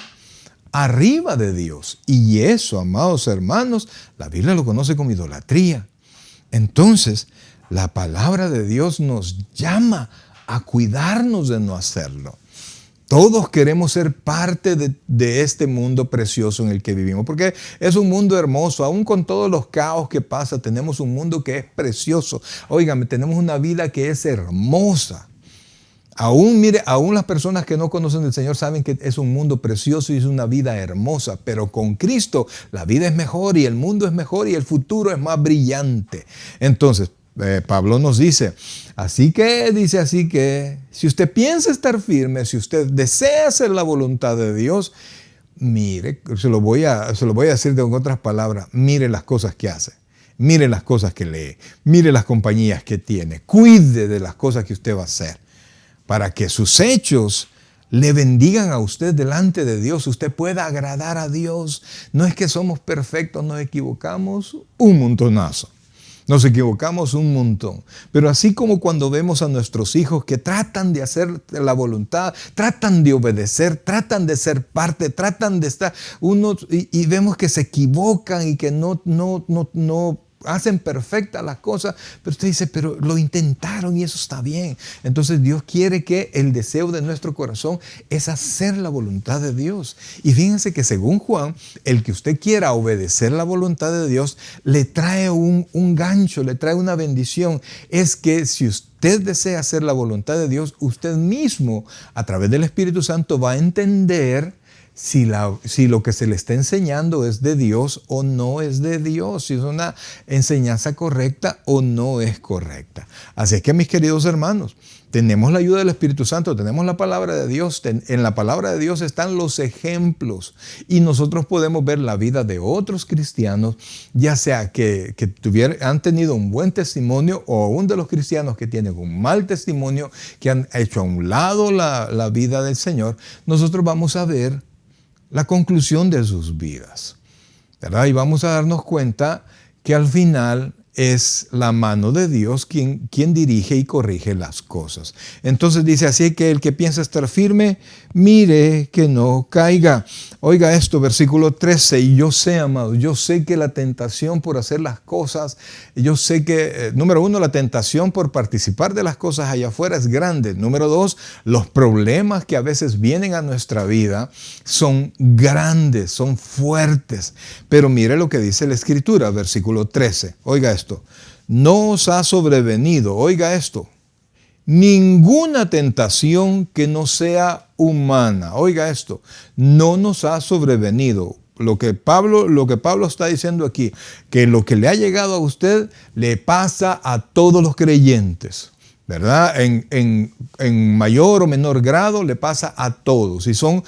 arriba de Dios. Y eso, amados hermanos, la Biblia lo conoce como idolatría. Entonces, la palabra de Dios nos llama a cuidarnos de no hacerlo. Todos queremos ser parte de este mundo precioso en el que vivimos, porque es un mundo hermoso, aún con todos los caos que pasa, tenemos un mundo que es precioso. Óigame, tenemos una vida que es hermosa. Aún las personas que no conocen al Señor saben que es un mundo precioso y es una vida hermosa, pero con Cristo la vida es mejor y el mundo es mejor y el futuro es más brillante. Entonces, Pablo nos dice, así que, si usted piensa estar firme, si usted desea hacer la voluntad de Dios, mire, se lo voy a decir con otras palabras, mire las cosas que hace. Mire las cosas que lee, mire las compañías que tiene, cuide de las cosas que usted va a hacer, para que sus hechos le bendigan a usted delante de Dios, usted pueda agradar a Dios. No es que somos perfectos, nos equivocamos un montonazo. Nos equivocamos un montón. Pero así como cuando vemos a nuestros hijos que tratan de hacer la voluntad, tratan de obedecer, tratan de ser parte, tratan de estar y vemos que se equivocan y que no hacen perfectas las cosas, pero usted dice, pero lo intentaron y eso está bien. Entonces Dios quiere que el deseo de nuestro corazón es hacer la voluntad de Dios. Y fíjense que según Juan, el que usted quiera obedecer la voluntad de Dios, le trae un gancho, le trae una bendición. Es que si usted desea hacer la voluntad de Dios, usted mismo, a través del Espíritu Santo, va a entender si lo que se le está enseñando es de Dios o no es de Dios, si es una enseñanza correcta o no es correcta. Así es que, mis queridos hermanos, tenemos la ayuda del Espíritu Santo, tenemos la palabra de Dios, en la palabra de Dios están los ejemplos y nosotros podemos ver la vida de otros cristianos, ya sea que han tenido un buen testimonio o aún de los cristianos que tienen un mal testimonio, que han hecho a un lado la vida del Señor. Nosotros vamos a ver la conclusión de sus vidas, ¿verdad? Y vamos a darnos cuenta que al final es la mano de Dios quien dirige y corrige las cosas. Entonces dice, así que el que piensa estar firme, mire que no caiga. Oiga esto, versículo 13, y yo sé, amados, yo sé que la tentación por hacer las cosas, yo sé que, número uno, la tentación por participar de las cosas allá afuera es grande. Número dos, los problemas que a veces vienen a nuestra vida son grandes, son fuertes. Pero mire lo que dice la Escritura, versículo 13. Oiga esto, no os ha sobrevenido, oiga esto, ninguna tentación que no sea humana. Oiga esto, no nos ha sobrevenido. Lo que Pablo está diciendo aquí, que lo que le ha llegado a usted le pasa a todos los creyentes, ¿verdad? En mayor o menor grado le pasa a todos. Y son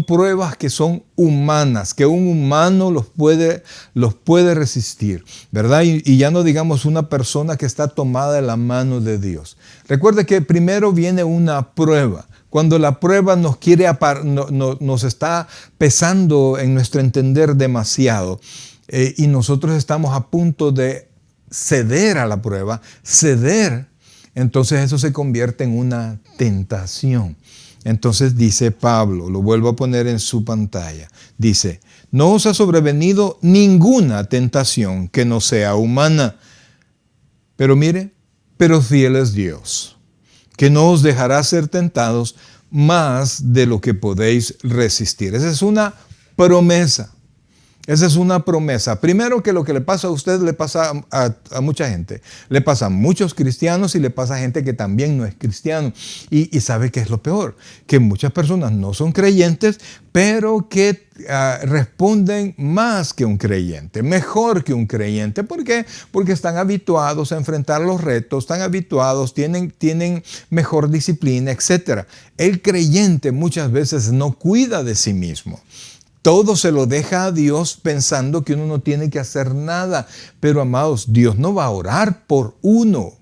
pruebas que son humanas, que un humano los puede resistir, ¿verdad? Y ya no digamos una persona que está tomada de la mano de Dios. Recuerde que primero viene una prueba. Cuando la prueba nos está pesando en nuestro entender demasiado y nosotros estamos a punto de ceder a la prueba, entonces eso se convierte en una tentación. Entonces dice Pablo, lo vuelvo a poner en su pantalla, dice, no os ha sobrevenido ninguna tentación que no sea humana. Pero mire, pero fiel es Dios, que no os dejará ser tentados más de lo que podéis resistir. Esa es una promesa. Esa es una promesa. Primero, que lo que le pasa a usted le pasa a mucha gente. Le pasa a muchos cristianos y le pasa a gente que también no es cristiano. Y ¿sabe qué es lo peor? Que muchas personas no son creyentes, pero que responden más que un creyente, mejor que un creyente. ¿Por qué? Porque están habituados a enfrentar los retos, están habituados, tienen mejor disciplina, etc. El creyente muchas veces no cuida de sí mismo. Todo se lo deja a Dios pensando que uno no tiene que hacer nada. Pero, amados, Dios no va a orar por uno.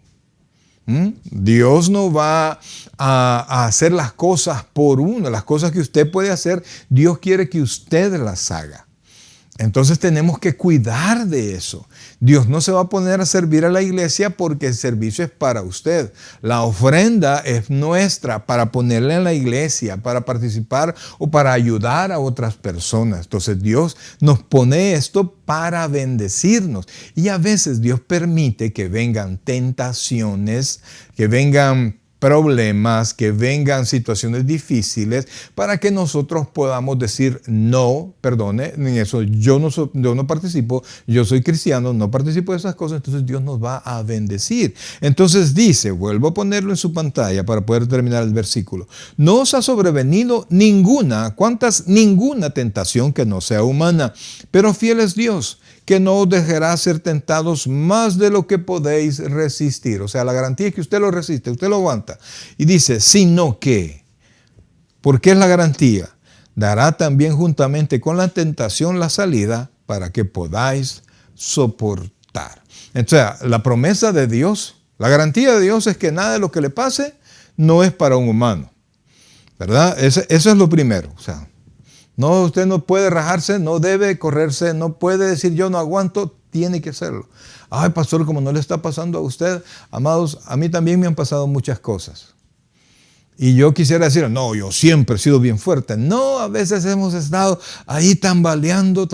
Dios no va a hacer las cosas por uno. Las cosas que usted puede hacer, Dios quiere que usted las haga. Entonces tenemos que cuidar de eso. Dios no se va a poner a servir a la iglesia porque el servicio es para usted. La ofrenda es nuestra para ponerla en la iglesia, para participar o para ayudar a otras personas. Entonces Dios nos pone esto para bendecirnos. Y a veces Dios permite que vengan tentaciones, que vengan problemas, que vengan situaciones difíciles para que nosotros podamos decir no, perdone, en eso yo no participo, yo soy cristiano, no participo de esas cosas, entonces Dios nos va a bendecir. Entonces dice, vuelvo a ponerlo en su pantalla para poder terminar el versículo, no os ha sobrevenido ninguna tentación que no sea humana, pero fiel es Dios, que no os dejará ser tentados más de lo que podéis resistir. O sea, la garantía es que usted lo resiste, usted lo aguanta. Y dice, sino que, ¿por qué es la garantía? Dará también juntamente con la tentación la salida para que podáis soportar. O sea, la promesa de Dios, la garantía de Dios es que nada de lo que le pase no es para un humano. ¿Verdad? Eso es lo primero. O sea, no, usted no puede rajarse, no debe correrse, no puede decir yo no aguanto, tiene que hacerlo. Ay, pastor, como no le está pasando a usted, amados, a mí también me han pasado muchas cosas. Y yo quisiera decir, no, yo siempre he sido bien fuerte. No, a veces hemos estado ahí tambaleando,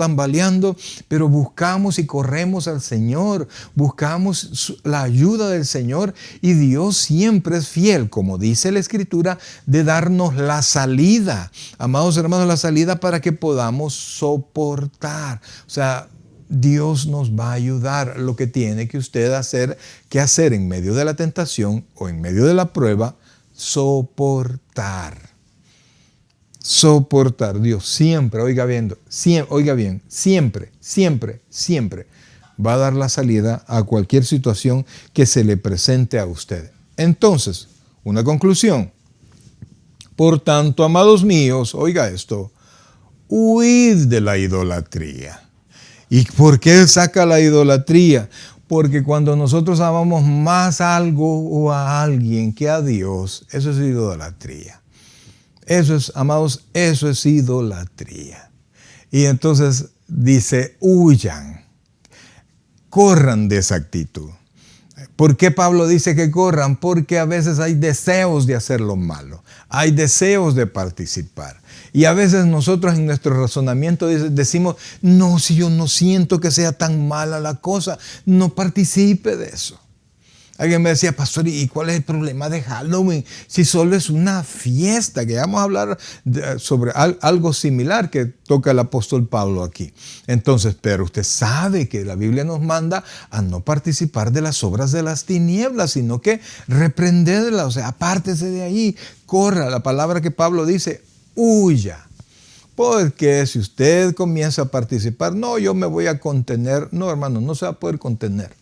pero buscamos y corremos al Señor, buscamos la ayuda del Señor y Dios siempre es fiel, como dice la Escritura, de darnos la salida. Amados hermanos, la salida para que podamos soportar. O sea, Dios nos va a ayudar. Lo que tiene que usted hacer en medio de la tentación o en medio de la prueba, soportar. Dios siempre, oiga bien, siempre va a dar la salida a cualquier situación que se le presente a usted. Entonces, una conclusión. Por tanto, amados míos, oiga esto, huid de la idolatría. ¿Y por qué saca la idolatría? Porque cuando nosotros amamos más algo o a alguien que a Dios, eso es idolatría. Eso es, amados, eso es idolatría. Y entonces dice, huyan. corran de esa actitud. ¿Por qué Pablo dice que corran? Porque a veces hay deseos de hacer lo malo, hay deseos de participar. Y a veces nosotros en nuestro razonamiento decimos, no, si yo no siento que sea tan mala la cosa, no participe de eso. Alguien me decía, pastor, ¿y cuál es el problema de Halloween? Si solo es una fiesta, que vamos a hablar sobre algo similar que toca el apóstol Pablo aquí. Entonces, pero usted sabe que la Biblia nos manda a no participar de las obras de las tinieblas, sino que reprenderlas, o sea, apártese de ahí, corra. La palabra que Pablo dice, huya. Porque si usted comienza a participar, no, yo me voy a contener. No, hermano, no se va a poder contener.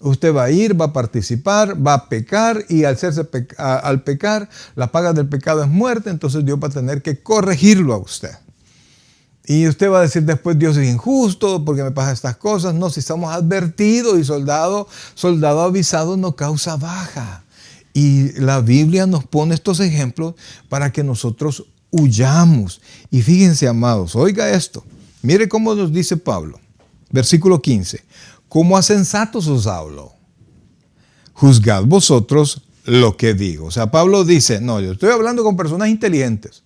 Usted va a ir, va a participar, va a pecar y al pecar, la paga del pecado es muerte, entonces Dios va a tener que corregirlo a usted. Y usted va a decir después, Dios es injusto porque me pasan estas cosas. No, si estamos advertidos y soldado avisado no causa baja. Y la Biblia nos pone estos ejemplos para que nosotros huyamos. Y fíjense, amados, oiga esto. Mire cómo nos dice Pablo. Versículo 15. Como a sensatos os hablo, juzgad vosotros lo que digo. O sea, Pablo dice, no, yo estoy hablando con personas inteligentes.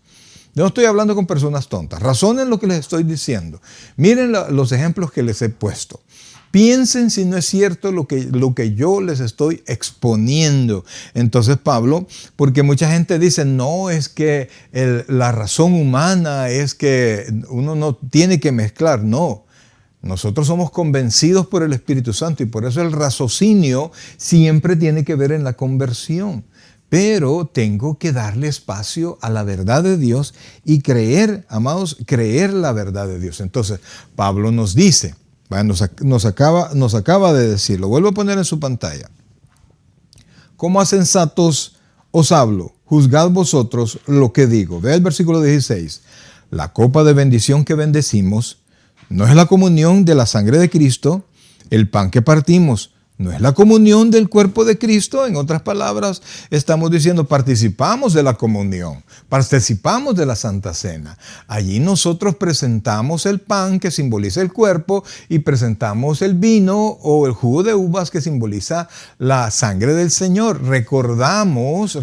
Yo no estoy hablando con personas tontas. Razonen lo que les estoy diciendo. Miren los ejemplos que les he puesto. Piensen si no es cierto lo que yo les estoy exponiendo. Entonces Pablo, porque mucha gente dice, no, es que la razón humana es que uno no tiene que mezclar. No. Nosotros somos convencidos por el Espíritu Santo y por eso el raciocinio siempre tiene que ver en la conversión. Pero tengo que darle espacio a la verdad de Dios y creer, amados, creer la verdad de Dios. Entonces, Pablo nos dice, nos acaba de decir, lo vuelvo a poner en su pantalla. Como a sensatos os hablo, juzgad vosotros lo que digo. Vea el versículo 16. La copa de bendición que bendecimos no es la comunión de la sangre de Cristo, el pan que partimos no es la comunión del cuerpo de Cristo. En otras palabras, estamos diciendo, participamos de la comunión, participamos de la Santa Cena. Allí nosotros presentamos el pan que simboliza el cuerpo y presentamos el vino o el jugo de uvas que simboliza la sangre del Señor. Recordamos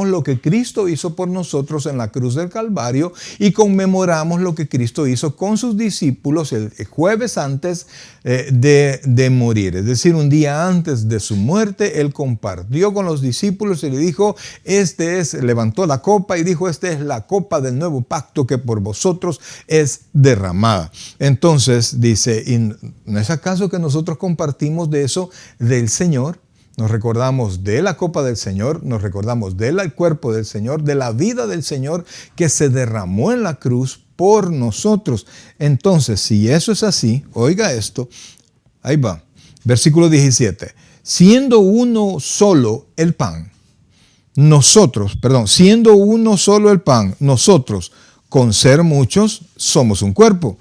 lo que Cristo hizo por nosotros en la cruz del Calvario y conmemoramos lo que Cristo hizo con sus discípulos el jueves antes de morir. Es decir, un día antes de su muerte, Él compartió con los discípulos y le dijo, levantó la copa y dijo, esta es la copa del nuevo pacto que por vosotros es derramada. Entonces dice, ¿y no es acaso que nosotros compartimos de eso del Señor? Nos recordamos de la copa del Señor, nos recordamos del cuerpo del Señor, de la vida del Señor que se derramó en la cruz por nosotros. Entonces, si eso es así, oiga esto, ahí va. Versículo 17. Siendo uno solo el pan, siendo uno solo el pan, nosotros, con ser muchos, somos un cuerpo,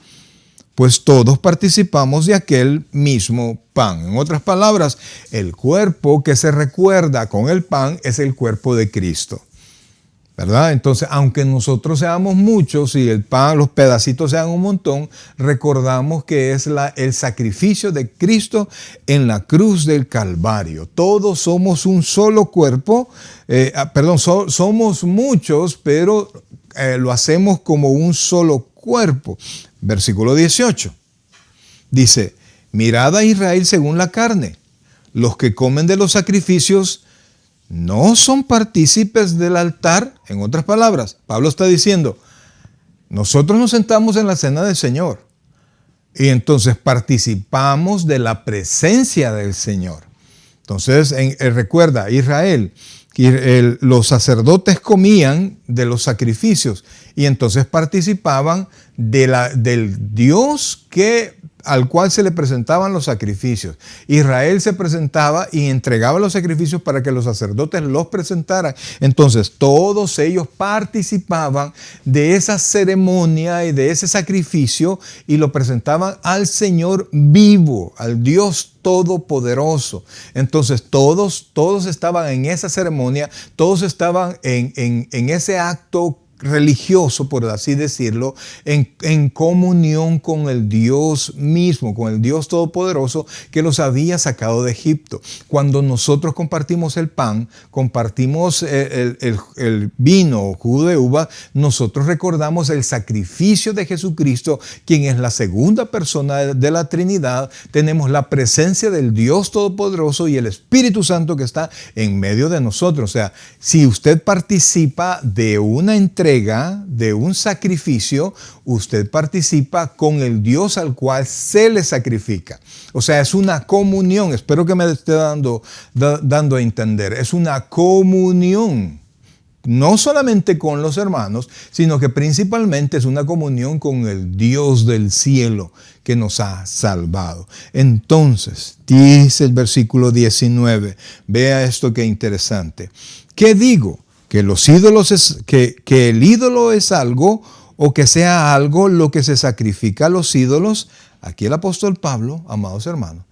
pues todos participamos de aquel mismo pan. En otras palabras, el cuerpo que se recuerda con el pan es el cuerpo de Cristo. ¿Verdad? Entonces, aunque nosotros seamos muchos y el pan, los pedacitos sean un montón, recordamos que es el sacrificio de Cristo en la cruz del Calvario. Todos somos un solo cuerpo, somos muchos, pero lo hacemos como un solo cuerpo. Versículo 18. Dice, mirad a Israel según la carne. Los que comen de los sacrificios no son partícipes del altar. En otras palabras, Pablo está diciendo, nosotros nos sentamos en la cena del Señor y entonces participamos de la presencia del Señor. Entonces, recuerda, Israel, los sacerdotes comían de los sacrificios y entonces participaban del Dios al cual se le presentaban los sacrificios. Israel se presentaba y entregaba los sacrificios para que los sacerdotes los presentaran. Entonces, todos ellos participaban de esa ceremonia y de ese sacrificio y lo presentaban al Señor vivo, al Dios todopoderoso. Entonces, todos estaban en esa ceremonia, todos estaban en ese acto religioso, por así decirlo, en comunión con el Dios mismo, con el Dios Todopoderoso que los había sacado de Egipto. Cuando nosotros compartimos el pan, compartimos el vino o jugo de uva, nosotros recordamos el sacrificio de Jesucristo, quien es la segunda persona de la Trinidad. Tenemos la presencia del Dios Todopoderoso y el Espíritu Santo que está en medio de nosotros. O sea, si usted participa de una entrega, de un sacrificio, usted participa con el Dios al cual se le sacrifica. O sea, es una comunión. Espero que me esté dando a entender. Es una comunión. No solamente con los hermanos, sino que principalmente es una comunión con el Dios del cielo que nos ha salvado. Entonces, dice el versículo 19, vea esto que interesante. ¿Qué digo? Que los ídolos que el ídolo es algo, o que sea algo lo que se sacrifica a los ídolos. Aquí el apóstol Pablo, amados hermanos,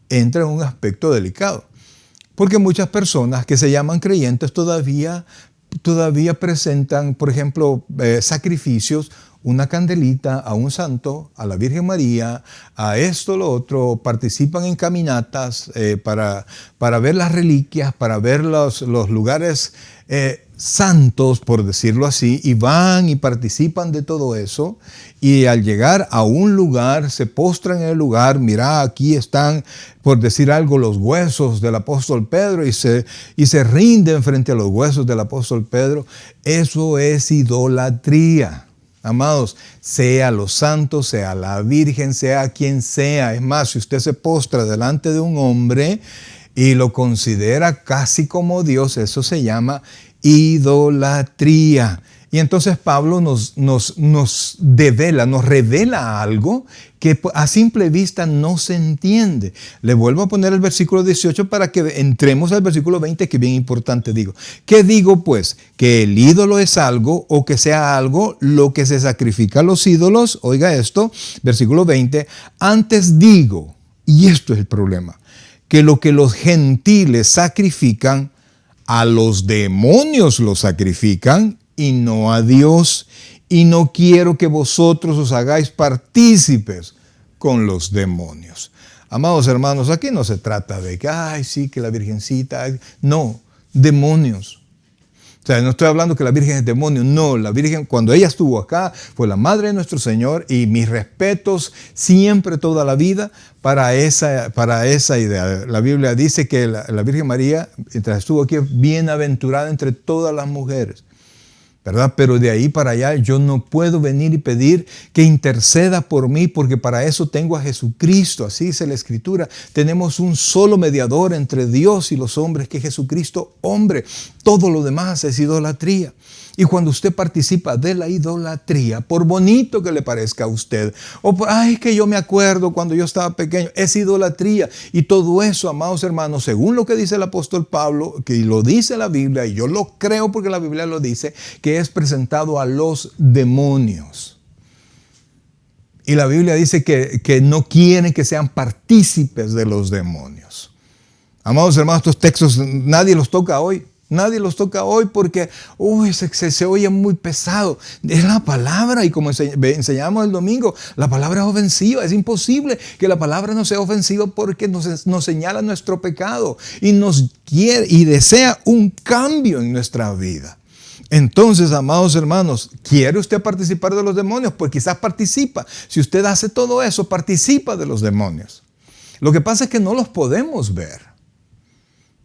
entra en un aspecto delicado. Porque muchas personas que se llaman creyentes todavía presentan, por ejemplo, sacrificios, una candelita a un santo, a la Virgen María, a esto, lo otro, participan en caminatas para ver las reliquias, para ver los lugares santos, por decirlo así, y van y participan de todo eso, y al llegar a un lugar, se postran en el lugar. Mira, aquí están, por decir algo, los huesos del apóstol Pedro, y se rinden frente a los huesos del apóstol Pedro. Eso es idolatría. Amados, sea los santos, sea la Virgen, sea quien sea. Es más, si usted se postra delante de un hombre y lo considera casi como Dios, eso se llama idolatría. Y entonces Pablo nos revela algo que a simple vista no se entiende. Le vuelvo a poner el versículo 18 para que entremos al versículo 20, que es bien importante. Digo, ¿qué digo pues? Que el ídolo es algo, o que sea algo lo que se sacrifica a los ídolos. Oiga esto, versículo 20. Antes digo, y esto es el problema, que lo que los gentiles sacrifican, a los demonios lo sacrifican y no a Dios. Y no quiero que vosotros os hagáis partícipes con los demonios. Amados hermanos, aquí no se trata de que, ay, sí, que la Virgencita. No, demonios. O sea, no estoy hablando que la Virgen es demonio. No, la Virgen, cuando ella estuvo acá, fue la madre de nuestro Señor, y mis respetos siempre, toda la vida, para esa idea. La Biblia dice que la Virgen María, mientras estuvo aquí, es bienaventurada entre todas las mujeres, ¿verdad? Pero de ahí para allá yo no puedo venir y pedir que interceda por mí, porque para eso tengo a Jesucristo. Así dice la Escritura. Tenemos un solo mediador entre Dios y los hombres, que es Jesucristo, hombre. Todo lo demás es idolatría. Y cuando usted participa de la idolatría, por bonito que le parezca a usted, o por, ay, que yo me acuerdo cuando yo estaba pequeño, es idolatría. Y todo eso, amados hermanos, según lo que dice el apóstol Pablo, que lo dice la Biblia, y yo lo creo porque la Biblia lo dice, que es presentado a los demonios. Y la Biblia dice que no quieren que sean partícipes de los demonios. Amados hermanos, estos textos nadie los toca hoy. Nadie los toca hoy porque se oye muy pesado. Es la palabra, y como enseñamos el domingo, la palabra es ofensiva. Es imposible que la palabra no sea ofensiva, porque nos señala nuestro pecado y nos quiere y desea un cambio en nuestra vida. Entonces, amados hermanos, ¿quiere usted participar de los demonios? Pues quizás participa. Si usted hace todo eso, participa de los demonios. Lo que pasa es que no los podemos ver.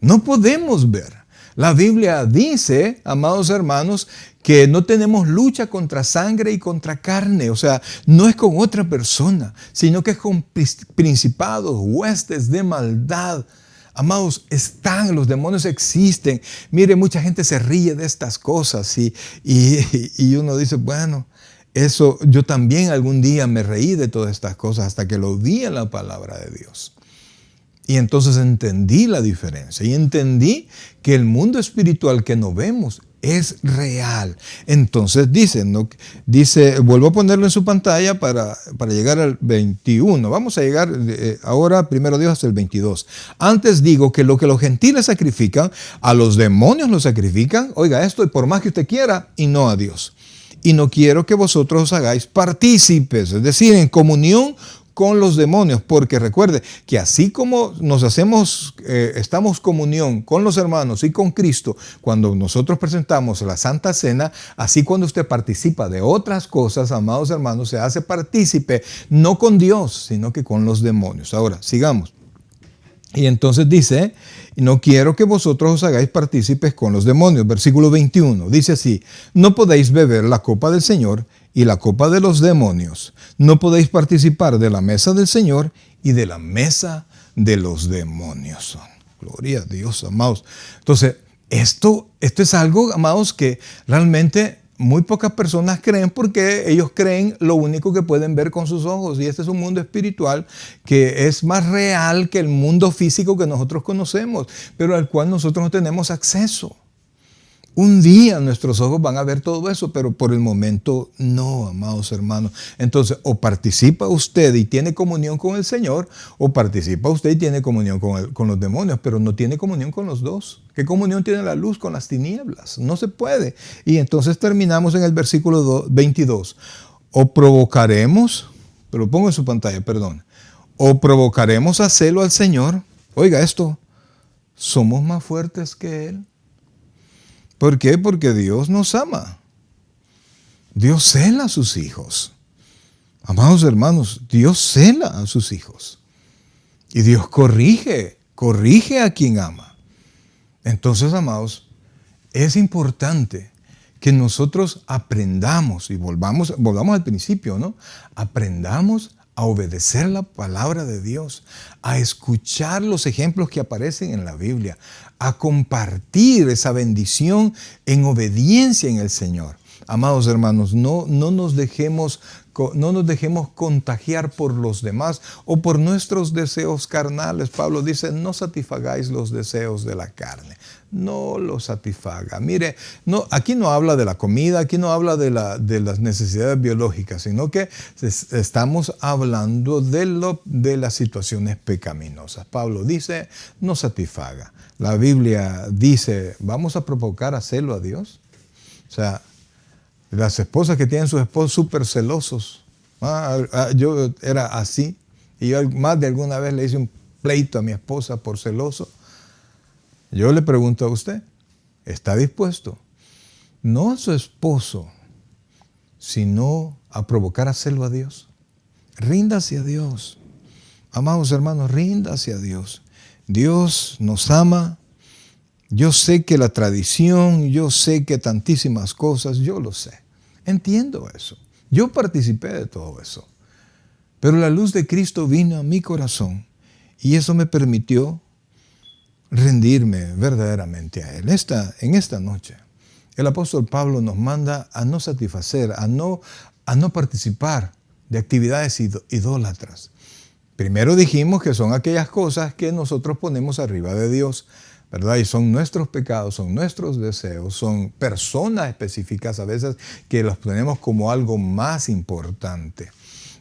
No podemos ver. La Biblia dice, amados hermanos, que no tenemos lucha contra sangre y contra carne. O sea, no es con otra persona, sino que es con principados, huestes de maldad. Amados, los demonios existen. Mire, mucha gente se ríe de estas cosas y uno dice, bueno, eso yo también algún día me reí de todas estas cosas hasta que lo vi en la palabra de Dios. Y entonces entendí la diferencia y entendí que el mundo espiritual que no vemos es real. Entonces dice, vuelvo a ponerlo en su pantalla para llegar al 21. Vamos a llegar ahora, primero Dios, hasta el 22. Antes digo que lo que los gentiles sacrifican, a los demonios lo sacrifican. Oiga esto, y por más que usted quiera, y no a Dios. y no quiero que vosotros os hagáis partícipes, es decir, en comunión con los demonios, porque recuerde que así como estamos comunión con los hermanos y con Cristo, cuando nosotros presentamos la Santa Cena, así cuando usted participa de otras cosas, amados hermanos, se hace partícipe no con Dios, sino que con los demonios. Ahora, sigamos. Y entonces dice, no quiero que vosotros os hagáis partícipes con los demonios. Versículo 21, dice así, no podéis beber la copa del Señor y la copa de los demonios. No podéis participar de la mesa del Señor y de la mesa de los demonios. Gloria a Dios, amados. Entonces, esto es algo, amados, que realmente muy pocas personas creen, porque ellos creen lo único que pueden ver con sus ojos. Y este es un mundo espiritual que es más real que el mundo físico que nosotros conocemos, pero al cual nosotros no tenemos acceso. Un día nuestros ojos van a ver todo eso, pero por el momento no, amados hermanos. Entonces, o participa usted y tiene comunión con el Señor, o participa usted y tiene comunión con los demonios, pero no tiene comunión con los dos. ¿Qué comunión tiene la luz con las tinieblas? No se puede. Y entonces terminamos en el versículo 22. O provocaremos, pero lo pongo en su pantalla, perdón. O provocaremos a celo al Señor. Oiga esto, somos más fuertes que Él. ¿Por qué? Porque Dios nos ama. Dios cela a sus hijos. Amados hermanos, Dios cela a sus hijos. Y Dios corrige a quien ama. Entonces, amados, es importante que nosotros aprendamos, y volvamos al principio, ¿no? Aprendamos a obedecer la palabra de Dios, a escuchar los ejemplos que aparecen en la Biblia, a compartir esa bendición en obediencia en el Señor. Amados hermanos, no nos dejemos contagiar por los demás o por nuestros deseos carnales. Pablo dice, no satisfagáis los deseos de la carne. No los satisfaga. Mire, aquí no habla de la comida, aquí no habla de las necesidades biológicas, sino que estamos hablando de las situaciones pecaminosas. Pablo dice, no satisfaga. La Biblia dice, ¿vamos a provocar a celo a Dios? O sea, las esposas que tienen sus esposos súper celosos. Yo era así, y yo más de alguna vez le hice un pleito a mi esposa por celoso. Yo le pregunto a usted, ¿está dispuesto? No a su esposo, sino a provocar a celo a Dios. Ríndase a Dios. Amados hermanos, ríndase a Dios. Dios nos ama. Yo sé que la tradición, yo sé que tantísimas cosas, yo lo sé. Entiendo eso. Yo participé de todo eso. Pero la luz de Cristo vino a mi corazón y eso me permitió rendirme verdaderamente a Él. En esta noche, el apóstol Pablo nos manda a no satisfacer, a no participar de actividades idólatras. Primero dijimos que son aquellas cosas que nosotros ponemos arriba de Dios, ¿verdad? Y son nuestros pecados, son nuestros deseos, son personas específicas a veces que los ponemos como algo más importante.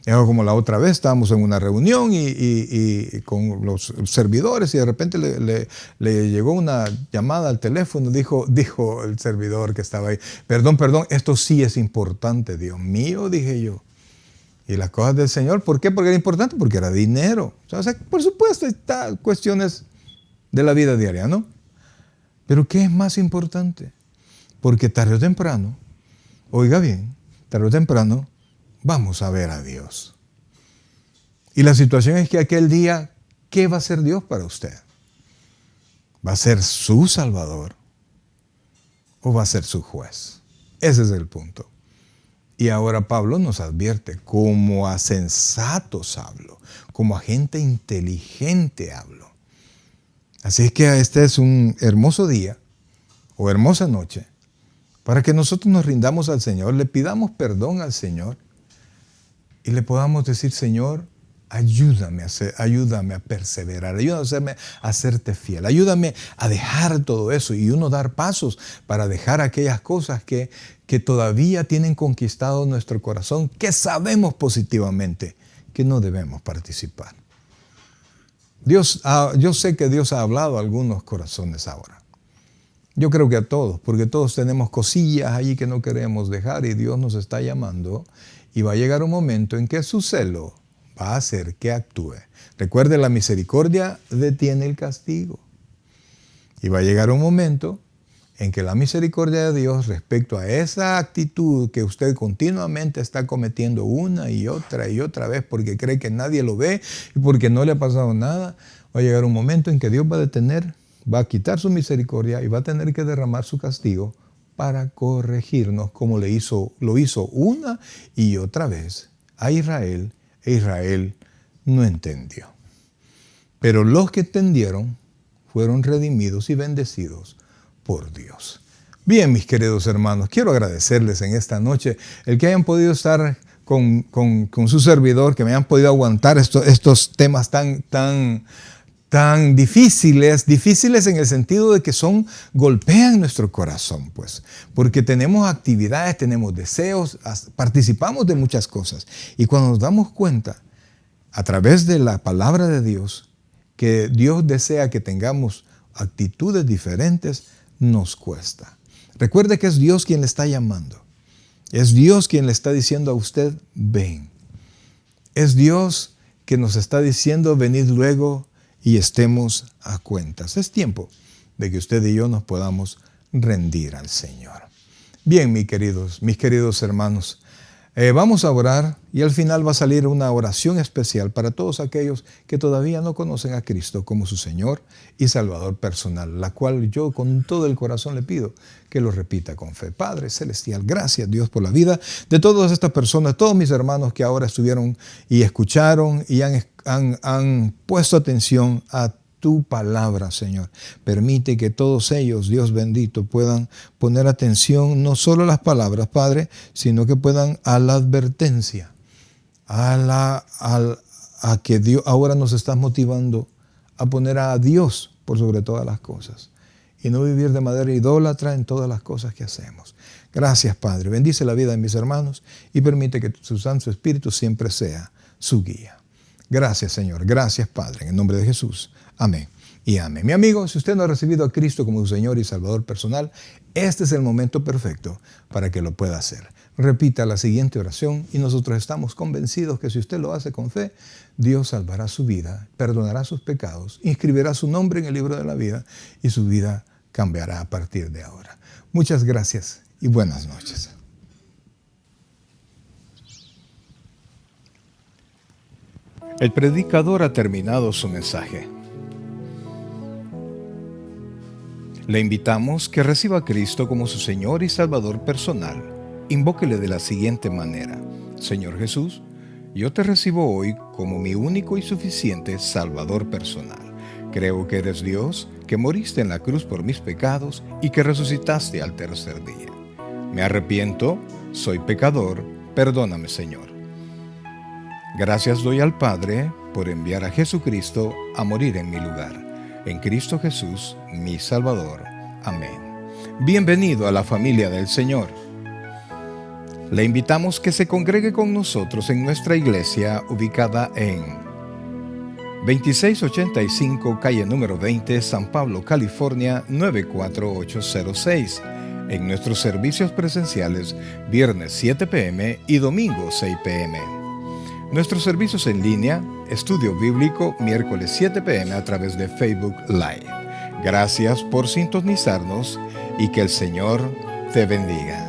Como la otra vez estábamos en una reunión y con los servidores y de repente le llegó una llamada al teléfono, dijo el servidor que estaba ahí, perdón, esto sí es importante, Dios mío, dije yo. Y las cosas del Señor, ¿por qué? Porque era importante, porque era dinero. O sea, por supuesto, está cuestiones de la vida diaria, ¿no? Pero ¿qué es más importante? Porque tarde o temprano, oiga bien, tarde o temprano, vamos a ver a Dios. Y la situación es que aquel día, ¿qué va a ser Dios para usted? ¿Va a ser su Salvador o va a ser su juez? Ese es el punto. Y ahora Pablo nos advierte, como a sensatos hablo, como a gente inteligente hablo. Así es que este es un hermoso día o hermosa noche para que nosotros nos rindamos al Señor, le pidamos perdón al Señor y le podamos decir, Señor, ayúdame a perseverar, ayúdame a serte fiel, ayúdame a dejar todo eso y uno dar pasos para dejar aquellas cosas que todavía tienen conquistado nuestro corazón, que sabemos positivamente que no debemos participar. Yo sé que Dios ha hablado a algunos corazones ahora. Yo creo que a todos, porque todos tenemos cosillas allí que no queremos dejar y Dios nos está llamando y va a llegar un momento en que su celo va a hacer que actúe. Recuerde, la misericordia detiene el castigo. Y va a llegar un momento en que la misericordia de Dios respecto a esa actitud que usted continuamente está cometiendo una y otra vez porque cree que nadie lo ve y porque no le ha pasado nada, va a llegar un momento en que Dios va a detener, va a quitar su misericordia y va a tener que derramar su castigo para corregirnos como lo hizo una y otra vez a Israel, e Israel no entendió. Pero los que entendieron fueron redimidos y bendecidos por Dios. Bien, mis queridos hermanos, quiero agradecerles en esta noche el que hayan podido estar con su servidor, que me hayan podido aguantar estos temas tan difíciles en el sentido de que golpean nuestro corazón, pues, porque tenemos actividades, tenemos deseos, participamos de muchas cosas. Y cuando nos damos cuenta, a través de la palabra de Dios, que Dios desea que tengamos actitudes diferentes, nos cuesta. Recuerde que es Dios quien le está llamando. Es Dios quien le está diciendo a usted, ven. Es Dios que nos está diciendo, venid luego y estemos a cuentas. Es tiempo de que usted y yo nos podamos rendir al Señor. Bien, mis queridos hermanos, vamos a orar y al final va a salir una oración especial para todos aquellos que todavía no conocen a Cristo como su Señor y Salvador personal, la cual yo con todo el corazón le pido que lo repita con fe. Padre Celestial, gracias Dios por la vida de todas estas personas, todos mis hermanos que ahora estuvieron y escucharon y han puesto atención a tu palabra, Señor. Permite que todos ellos, Dios bendito, puedan poner atención no solo a las palabras, Padre, sino que puedan a la advertencia, a que Dios ahora nos está motivando a poner a Dios por sobre todas las cosas y no vivir de manera idólatra en todas las cosas que hacemos. Gracias, Padre. Bendice la vida de mis hermanos y permite que su Santo Espíritu siempre sea su guía. Gracias, Señor. Gracias, Padre. En el nombre de Jesús. Amén y amén. Mi amigo, si usted no ha recibido a Cristo como su Señor y Salvador personal, este es el momento perfecto para que lo pueda hacer. Repita la siguiente oración y nosotros estamos convencidos que si usted lo hace con fe, Dios salvará su vida, perdonará sus pecados, inscribirá su nombre en el libro de la vida y su vida cambiará a partir de ahora. Muchas gracias y buenas noches. El predicador ha terminado su mensaje. Le invitamos que reciba a Cristo como su Señor y Salvador personal. Invóquele de la siguiente manera: Señor Jesús, yo te recibo hoy como mi único y suficiente Salvador personal. Creo que eres Dios, que moriste en la cruz por mis pecados y que resucitaste al tercer día. Me arrepiento, soy pecador, perdóname, Señor. Gracias doy al Padre por enviar a Jesucristo a morir en mi lugar. En Cristo Jesús, mi Salvador. Amén. Bienvenido a la familia del Señor. Le invitamos que se congregue con nosotros en nuestra iglesia ubicada en 2685 calle número 20, San Pablo, California 94806. En nuestros servicios presenciales, viernes 7 p.m. y domingo 6 p.m. Nuestros servicios en línea, estudio bíblico, miércoles 7 p.m. a través de Facebook Live. Gracias por sintonizarnos y que el Señor te bendiga.